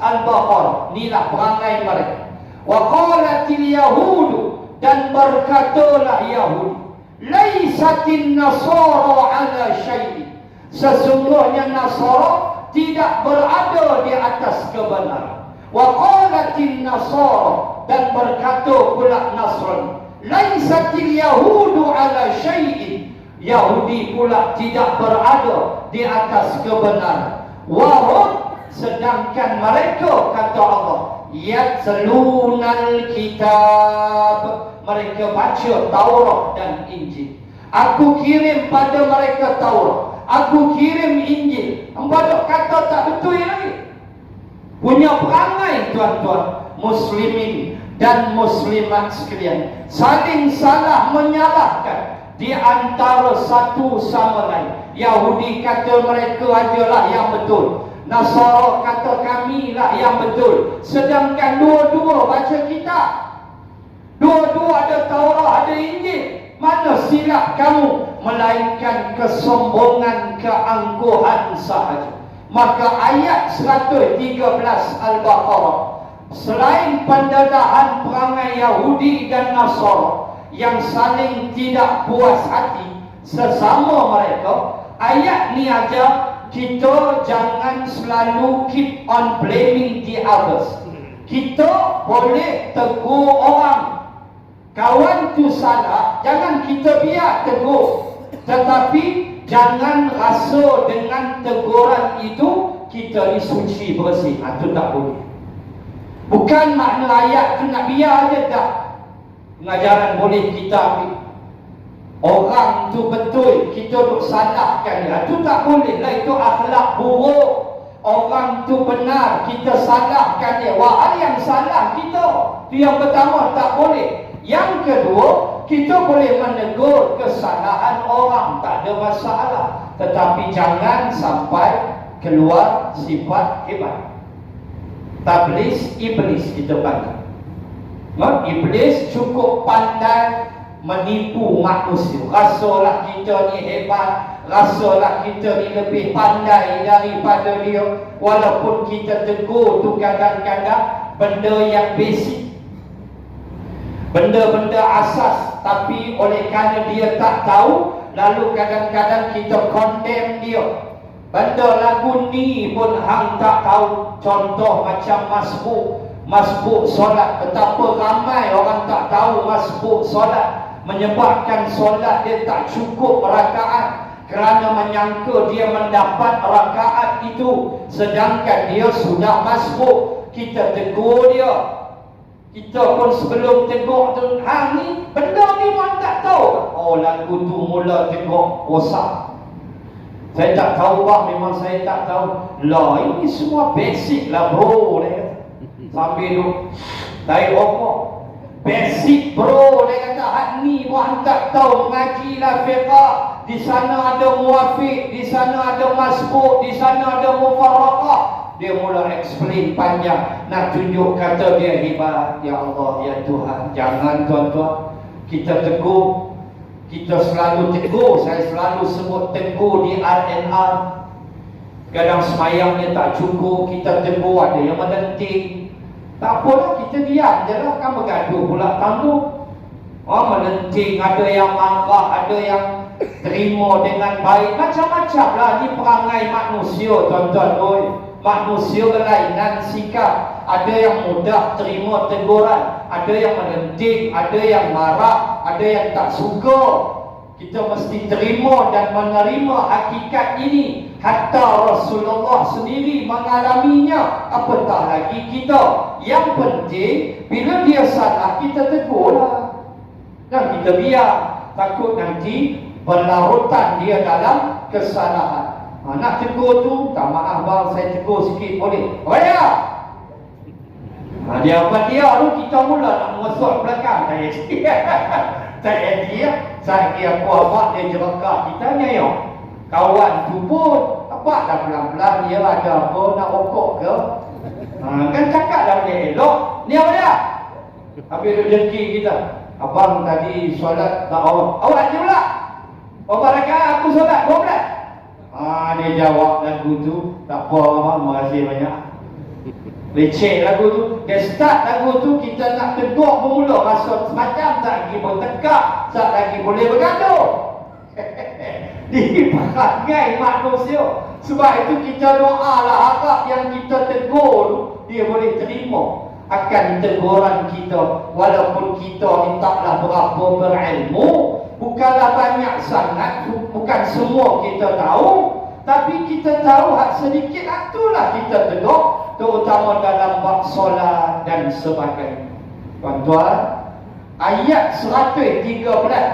Al-Baqarah. Inilah perangai mereka. Wa qalatil yahudu, dan berkatalah Yahudi, laisatin nasara ala syai'in, sesungguhnya Nasara tidak berada di atas kebenaran. Wa qalatin nasara, dan berkata pula Nasrani, laisatil yahudu ala syai'in, Yahudi pula tidak berada di atas kebenaran. Wahum, sedangkan mereka, kata Allah, yatlunal kitab, mereka baca Taurat dan Injil. Aku kirim pada mereka Taurat, aku kirim Injil. Hamba kata tak betul lagi. Punya perangai tuan-tuan muslimin dan muslimat sekalian, saling salah menyalahkan di antara satu sama lain. Yahudi kata mereka ajalah yang betul, Nasara kata kamilah yang betul. Sedangkan dua-dua baca kitab, dua-dua ada Taurat, ada Injil. Mana silap kamu? Melainkan kesombongan, keangkuhan sahaja. Maka ayat 113 Al-Baqarah, selain pendedahan perangai Yahudi dan Nasara yang saling tidak puas hati sesama mereka, ayat ni aja kita jangan selalu keep on blaming the others. Kita boleh tegur orang, kawan tu salah, jangan kita biar tegur, tetapi jangan rasa dengan teguran itu kita ni suci bersih. Itu tak boleh. Bukan makna ayat tu nak biar je, tak. Pengajaran boleh kita ambil. Orang tu betul, kita duk salahkan dia, itu tak boleh lah. Itu akhlak buruk. Orang tu benar, kita salahkan dia. Wahai yang salah kita. Itu yang pertama, tak boleh. Yang kedua, kita boleh menegur kesalahan orang, tak ada masalah, tetapi jangan sampai keluar sifat hebat. Tablis iblis kita panggil. Iblis cukup pandai menipu manusia. Rasalah kita ni hebat, rasalah kita ni lebih pandai daripada dia. Walaupun kita tegur tu kadang-kadang benda yang basic, benda-benda asas, tapi oleh kerana dia tak tahu, lalu kadang-kadang kita condemn dia. Benda lagu ni pun hang tak tahu. Contoh macam masbuk solat. Betapa ramai orang tak tahu masbuk solat, menyebabkan solat dia tak cukup rakaat kerana menyangka dia mendapat rakaat itu, sedangkan dia sudah masbuk. Kita tegur dia. Kita pun sebelum tegur tu, hang ni benda ni orang tak tahu. Oh, lagu tu mula tegur rosak. Saya tak tahu bang, memang saya tak tahu. Lah, ini semua basic lah bro, dia kata. Sambil tu tarik rokok. Basic bro, dia kata. Hak ni orang tak tahu. Mengajilah fiqah, di sana ada muwafiq, di sana ada masbuk, di sana ada mufarraqah. Dia mula explain panjang, nak tunjuk kata dia hebat. Ya Allah, ya Tuhan, jangan tuan-tuan kita tegur. Kita selalu tegur, saya selalu sebut tegur di RNR. Kadang semayang dia tak cukup, kita tegur, ada yang melenting. Tak apalah, kita diam je lah, kan bergaduh pula tangguh. Melenting, ada yang marah, ada yang terima dengan baik. Macam-macam lah, ni perangai manusia tuan-tuan. Manusia kelainan sikap. Ada yang mudah terima teguran, ada yang melenting, ada yang marah, ada yang tak suka. Kita mesti terima dan menerima hakikat ini. Hatta Rasulullah sendiri mengalaminya, apatah lagi kita. Yang penting bila dia salah, kita tegurlah, dan kita biar. Takut nanti berlarutan dia dalam kesalahan. Nak tegur tu, tak maaf bang, saya tegur sikit boleh? Boleh. Dia apa dia tu, kita mula nak mengesot belakang. Tak dia, saya kira kuabak dia jerakah kita nyayok. Kawan tu pun apa dah pelan-pelan, dia ada apa nak rokok ke? Kan cakap dah boleh elok. Ni apa dia? Habis dia dengki kita. Abang tadi solat tak awak je pula. Berapa rakaat aku solat? 12. Dia jawab lagu tu, tak apa abang, terima kasih banyak. Leceh lagu tu. Dia start lagu tu, kita nak tegur bermula rasa semacam tak lagi bertekak, tak lagi boleh bergaduh. Di perangai manusia. Sebab itu kita doalah, harap yang kita tegur tu dia boleh terima akan teguran kita. Walaupun kita ni taklah berapa berilmu, bukanlah banyak sangat, bukan semua kita tahu, tapi kita tahu hak sedikit itulah kita tegur, terutama dalam bab solat dan sebagainya. Tuan-tuan, ayat 113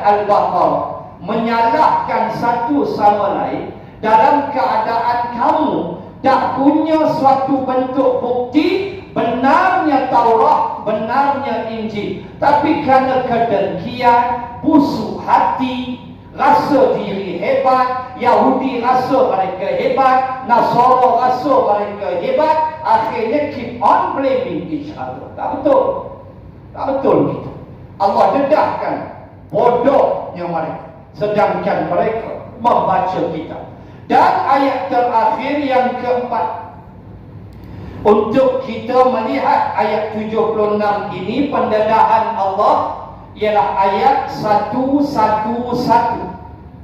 Al-Baqarah menyalahkan satu sama lain dalam keadaan kamu tak punya suatu bentuk bukti benarnya Taurat, benarnya Injil, tapi kerana kedengkian, busuk hati, rasa diri hebat, Yahudi rasa mereka hebat, Nasara rasa mereka hebat, akhirnya keep on blaming each other. Tak betul. Tak betul gitu. Allah dedahkan bodohnya mereka, sedangkan mereka membaca kitab. Dan ayat terakhir yang keempat, untuk kita melihat ayat 76 ini, pendedahan Allah ialah ayat 111,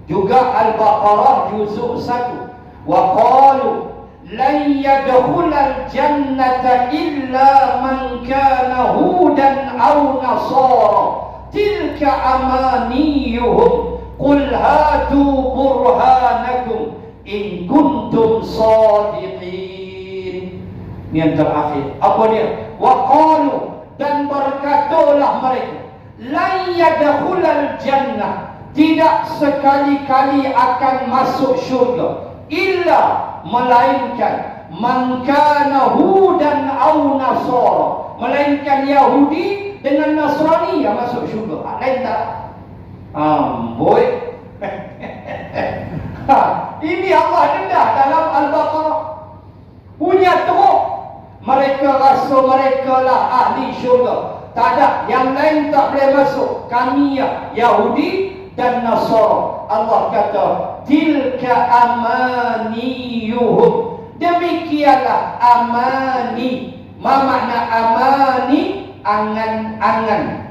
juga Al-Baqarah juzuk 1. Wa qalu lan yadkhulal jannata illa man kana hudan aw nasara tilka amaniyuhum qul hatu burhanakum in kuntum sadiqin. Ini yang terakhir. Apa dia? Wa qalu, dan berkatalah mereka, la yadkhulal jannah, tidak sekali-kali akan masuk syurga, illa, melainkan, man kana hudan aw nasara, melainkan Yahudi dengan Nasrani yang masuk syurga. Lain tak? Amboi. Ini Allah dedah dalam Al-Baqarah. Punya teruk. Mereka rasa mereka lah ahli syurga. Tak ada, yang lain tak boleh masuk. Kami ya, Yahudi dan Nasara. Allah kata, tilka amaniyuhum, demikianlah amani. Ma makna amani? Angan-angan.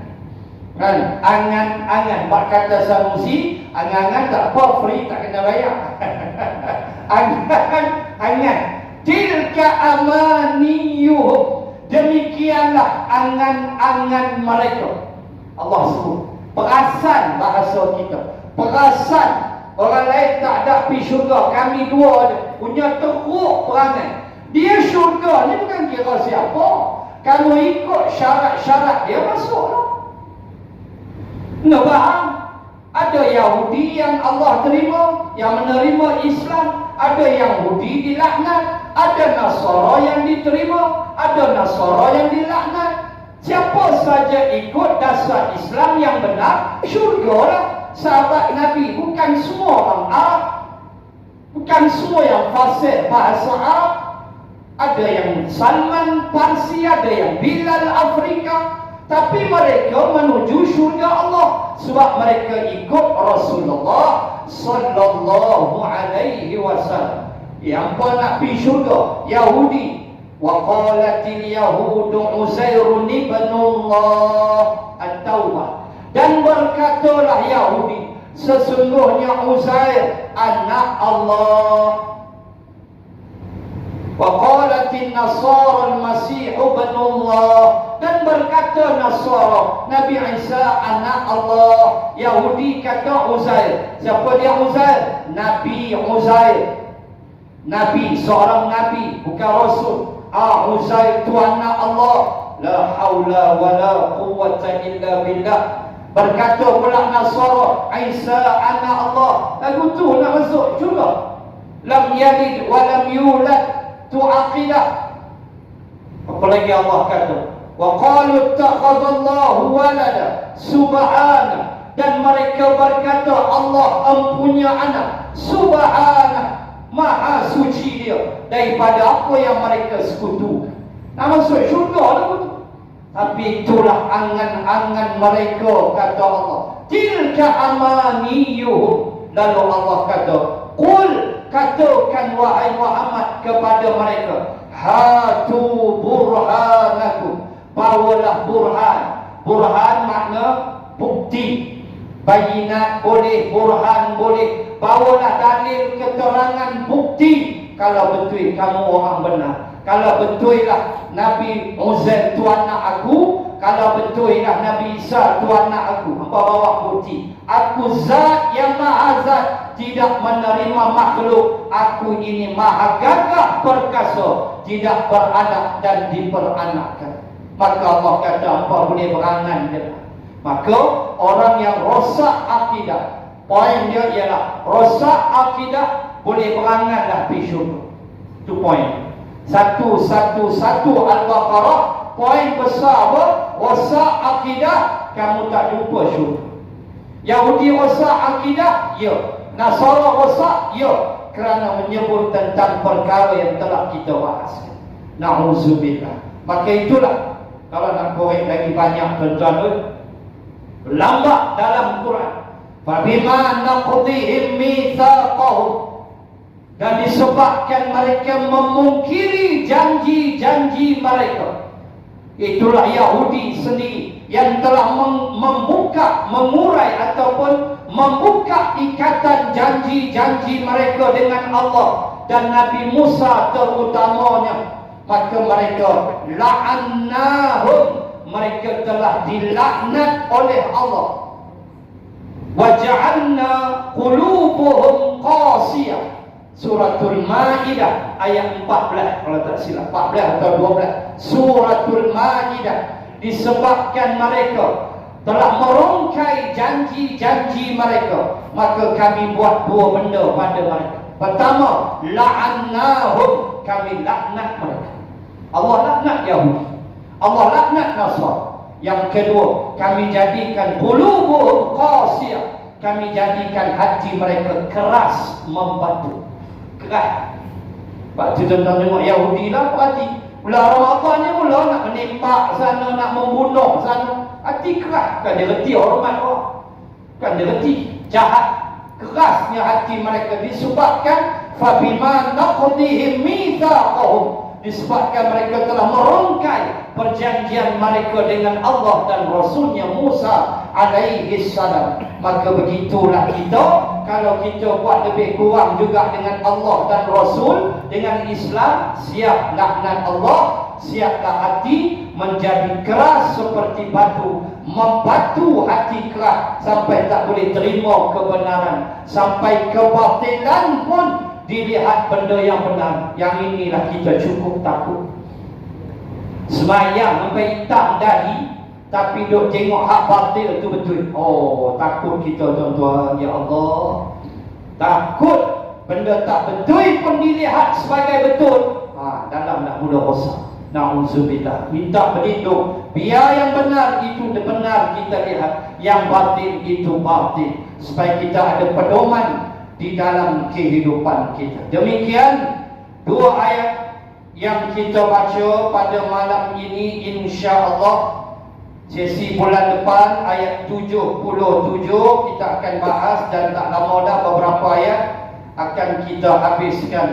Kan? Angan-angan. Bak kata Sanusi, angan-angan tak apa, free, tak kena bayar. Angan-angan. Tilka amaniyuhum, demikianlah angan-angan mereka. Allah sebut perasan, bahasa kita perasan. Orang lain tak ada pergi syurga, kami dua ada. Punya teruk perangai. Dia syurga ni bukan kira siapa. Kalau ikut syarat-syarat dia masuklah. Nak faham? Ada Yahudi yang Allah terima, yang menerima Islam. Ada Yahudi dilaknat, ada Nasara yang diterima, ada Nasara yang dilaknat. Siapa saja ikut dasar Islam yang benar, syurga lah. sahabat Nabi bukan semua orang Arab, bukan semua yang fasih bahasa Arab. Ada yang Salman Parsi, ada yang Bilal Afrika, tapi mereka menuju syurga Allah sebab mereka ikut Rasulullah sallallahu alaihi wasallam. Yang pun nak pergi syurga Yahudi, wa qalatil yahudu Uzairun ibnullah, At-Taubah. Dan berkatalah Yahudi, sesungguhnya Uzair anak Allah. Wa qalatin nasara al-masih ibnullah. Dan berkata Nasara, Nabi Isa anak Allah. Yahudi kata Uzair. Siapa dia Uzair? Nabi Uzair. Nabi, seorang Nabi, bukan Rasul. Uzair tu anak Allah. La haula wa la quwwata illa billah. Berkata pula Nasara, Isa anak Allah. Lagu tu nak masuk juga. Lam yalid wa lam yulad. Tu aqidah. Apa lagi Allah kata? Wa qalu ittakhadallahu walada subhana. Dan mereka berkata Allah empunya anak. Subhana, maha suci dia daripada apa yang mereka sekutukan. Nak masuk syurga lagu tu. Tapi itulah angan-angan mereka, kata Allah. Tilka amaniyuhum. Lalu Allah kata, qul, katakan wahai Muhammad kepada mereka, hatu burhanakum. Bawalah burhan. Burhan makna bukti. Bayinat boleh, burhan boleh. Bawalah dalil, keterangan, bukti. Kalau betul kamu orang benar, kalau betul lah Nabi Uzair tu anak aku, kalau betul lah Nabi Isa tu anak aku, hampa bawa bukti. Aku zat yang maha zat, tidak menerima makhluk. Aku ini maha gagah perkasa, tidak beranak dan diperanakkan. Maka Allah kata apa boleh berangan dia. Maka orang yang rosak akidah, poin dia ialah rosak akidah boleh berangan dah pergi syurga. Itu poin. 111 Al-Baqarah. Poin besar apa? Rosak akidah, kamu tak jumpa syurga. Yahudi rosak akidah, ya. Nasara rosak, ya. Kerana menyebut tentang perkara yang telah kita bahas. Na'udzubillah. Maka itulah, kalau nak korek lagi banyak tuan-tuan, lambat dalam Quran. Fabima naqdihim mitsaqahum. Dan disebabkan mereka memungkiri janji-janji mereka. Itulah Yahudi sendiri yang telah membuka, mengurai ataupun membuka ikatan janji-janji mereka dengan Allah dan Nabi Musa terutamanya. Maka mereka la'annahum, mereka telah dilaknat oleh Allah. Wa ja'alna qulubuhum qasiyah. Suratul Maidah ayat 14 kalau tak silap, 14 atau 12. Suratul Maidah. Disebabkan mereka telah merungkai janji-janji mereka, maka kami buat dua benda pada mereka. Pertama, la'annahum, kami laknat mereka. Allah laknat Yahudi, Allah laknat Nasara. Yang kedua, kami jadikan qulubuhum qasiyah, kami jadikan hati mereka keras membatu. Keras. Sebab tu tuan-tuan tengok Yahudi lah hati. Bulan Ramadan ni mula nak menimpak sana, nak membunuh sana. Hati keras. Kan dia reti hormat orang. Kan dia reti jahat. Kerasnya hati mereka disebabkan fabima naqdihim mitsaqahum. Disebabkan mereka telah merungkai perjanjian mereka dengan Allah dan Rasulnya Musa alaihi salam. Maka begitulah kita, kalau kita buat lebih kurang juga dengan Allah dan Rasul, dengan Islam, siap laknat Allah, siaplah hati menjadi keras seperti batu, membatu hati keras sampai tak boleh terima kebenaran, sampai kebatilan pun dilihat benda yang benar. Yang inilah kita cukup takut. Semayang sampai hitam dahi, tapi duk tengok hak batil tu betul. Oh, takut kita tuan-tuan. Ya Allah, takut benda tak betul pun dilihat sebagai betul. Dalam nak mula rosak. Na'udzubillah. Minta berlindung. Biar yang benar itu benar kita lihat, yang batil itu batil. supaya kita ada pedoman di dalam kehidupan kita. Demikian dua ayat yang kita baca pada malam ini, insya-Allah. Sesi bulan depan ayat 77 kita akan bahas, dan tak lama dah beberapa ayat akan kita habiskan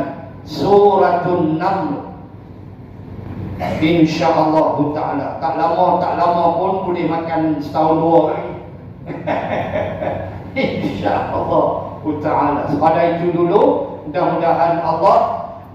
Suratul Naml, insya-Allah taala. Tak lama pun boleh makan setahun dua hari. Insya-Allah taala. Pada itu dulu, mudah-mudahan Allah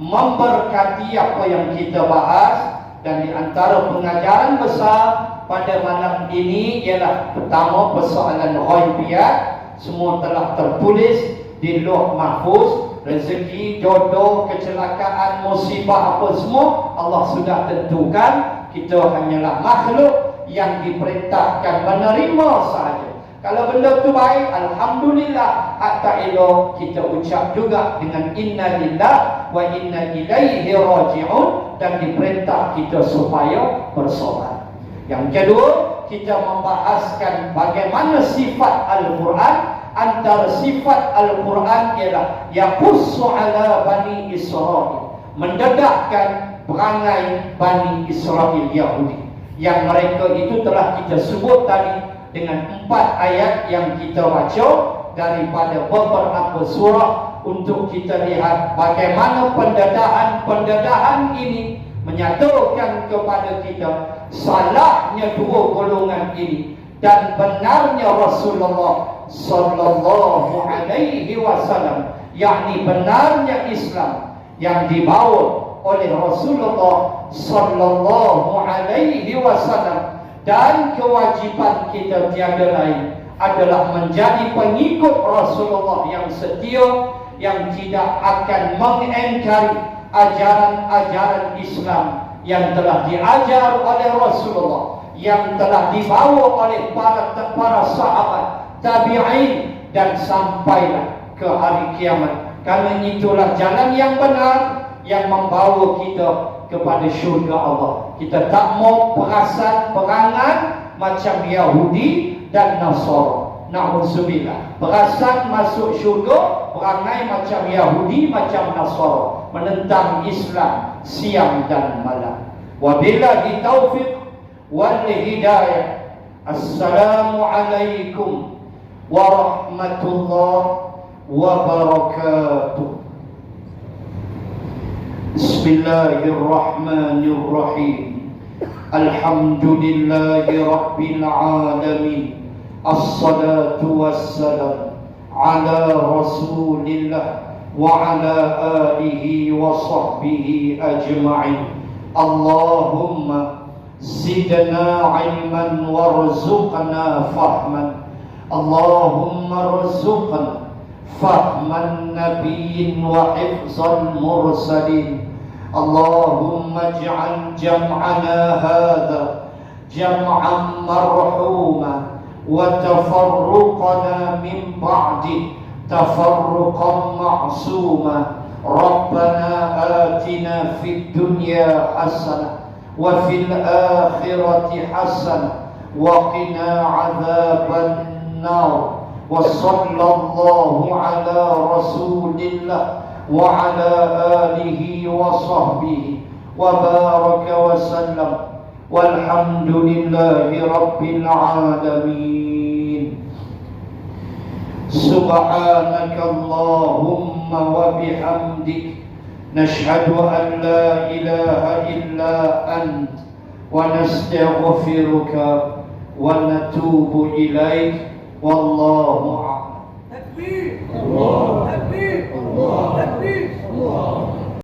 memberkati apa yang kita bahas. Dan di antara pengajaran besar pada malam ini ialah pertama, persoalan ghaibiyat semua telah tertulis di Lauh Mahfuz. Rezeki, jodoh, kecelakaan, musibah, apa semua Allah sudah tentukan. Kita hanyalah makhluk yang diperintahkan menerima sahaja. Kalau benda tu baik, alhamdulillah. Hatta elok, kita ucap juga dengan inna lillah wa inna ilaihi raji'un, dan diperintah kita supaya bersolat. Yang kedua, kita membahaskan bagaimana sifat Al-Quran. Antara sifat Al-Quran ialah yaqussu ala Bani Israel, mendedahkan perangai Bani Israel Yahudi, yang mereka itu telah kita sebut tadi dengan 4 ayat yang kita baca daripada beberapa surah, untuk kita lihat bagaimana pendedahan ini menyatakan kepada kita salahnya dua golongan ini dan benarnya Rasulullah sallallahu alaihi wasallam, yakni benarnya Islam yang dibawa oleh Rasulullah sallallahu alaihi wasallam. Dan kewajipan kita tiada lain adalah menjadi pengikut Rasulullah yang setia, yang tidak akan mengingkari ajaran-ajaran Islam yang telah diajar oleh Rasulullah, yang telah dibawa oleh para sahabat, tabi'in, dan sampailah ke hari kiamat. Karena itulah jalan yang benar yang membawa kita kepada syurga Allah. Kita tak mau perangan macam Yahudi dan Nasara. Na'udzubillah. Perasan masuk syurga, perangai macam Yahudi, macam Nasara, menentang Islam siang dan malam. Wabillahi taufiq wal hidayah. Assalamualaikum warahmatullahi wabarakatuh. Bismillahirrahmanirrahim. Alhamdulillahi rabbil alamin. Assalatu wassalam ala rasulillah wa ala alihi wa sahbihi ajma'in. Allahumma zidna ilman warzuqna fahman. Allahumma rzuqna fahman nabiyyin wa hifzal mursalin. Allahumma ij'al jam'ana hadha jam'an marhuma wa tafarruqana min ba'di tafarruqan ma'suma. Rabbana atina fid dunya hasanah wa fil akhirati hasanah wa qina 'adzaban nar. Wa sallallahu ala rasulillah wa ala alihi wa sahbihi wa baraka wa sallam. Walhamdulillahi rabbil alamin. Subhanaka Allahumma wa bihamdik, nashhadu an la ilaha illa ant, wa nastaghfiruka wa natubu ilaik. Wallahu a'lam. Takbir. Allah.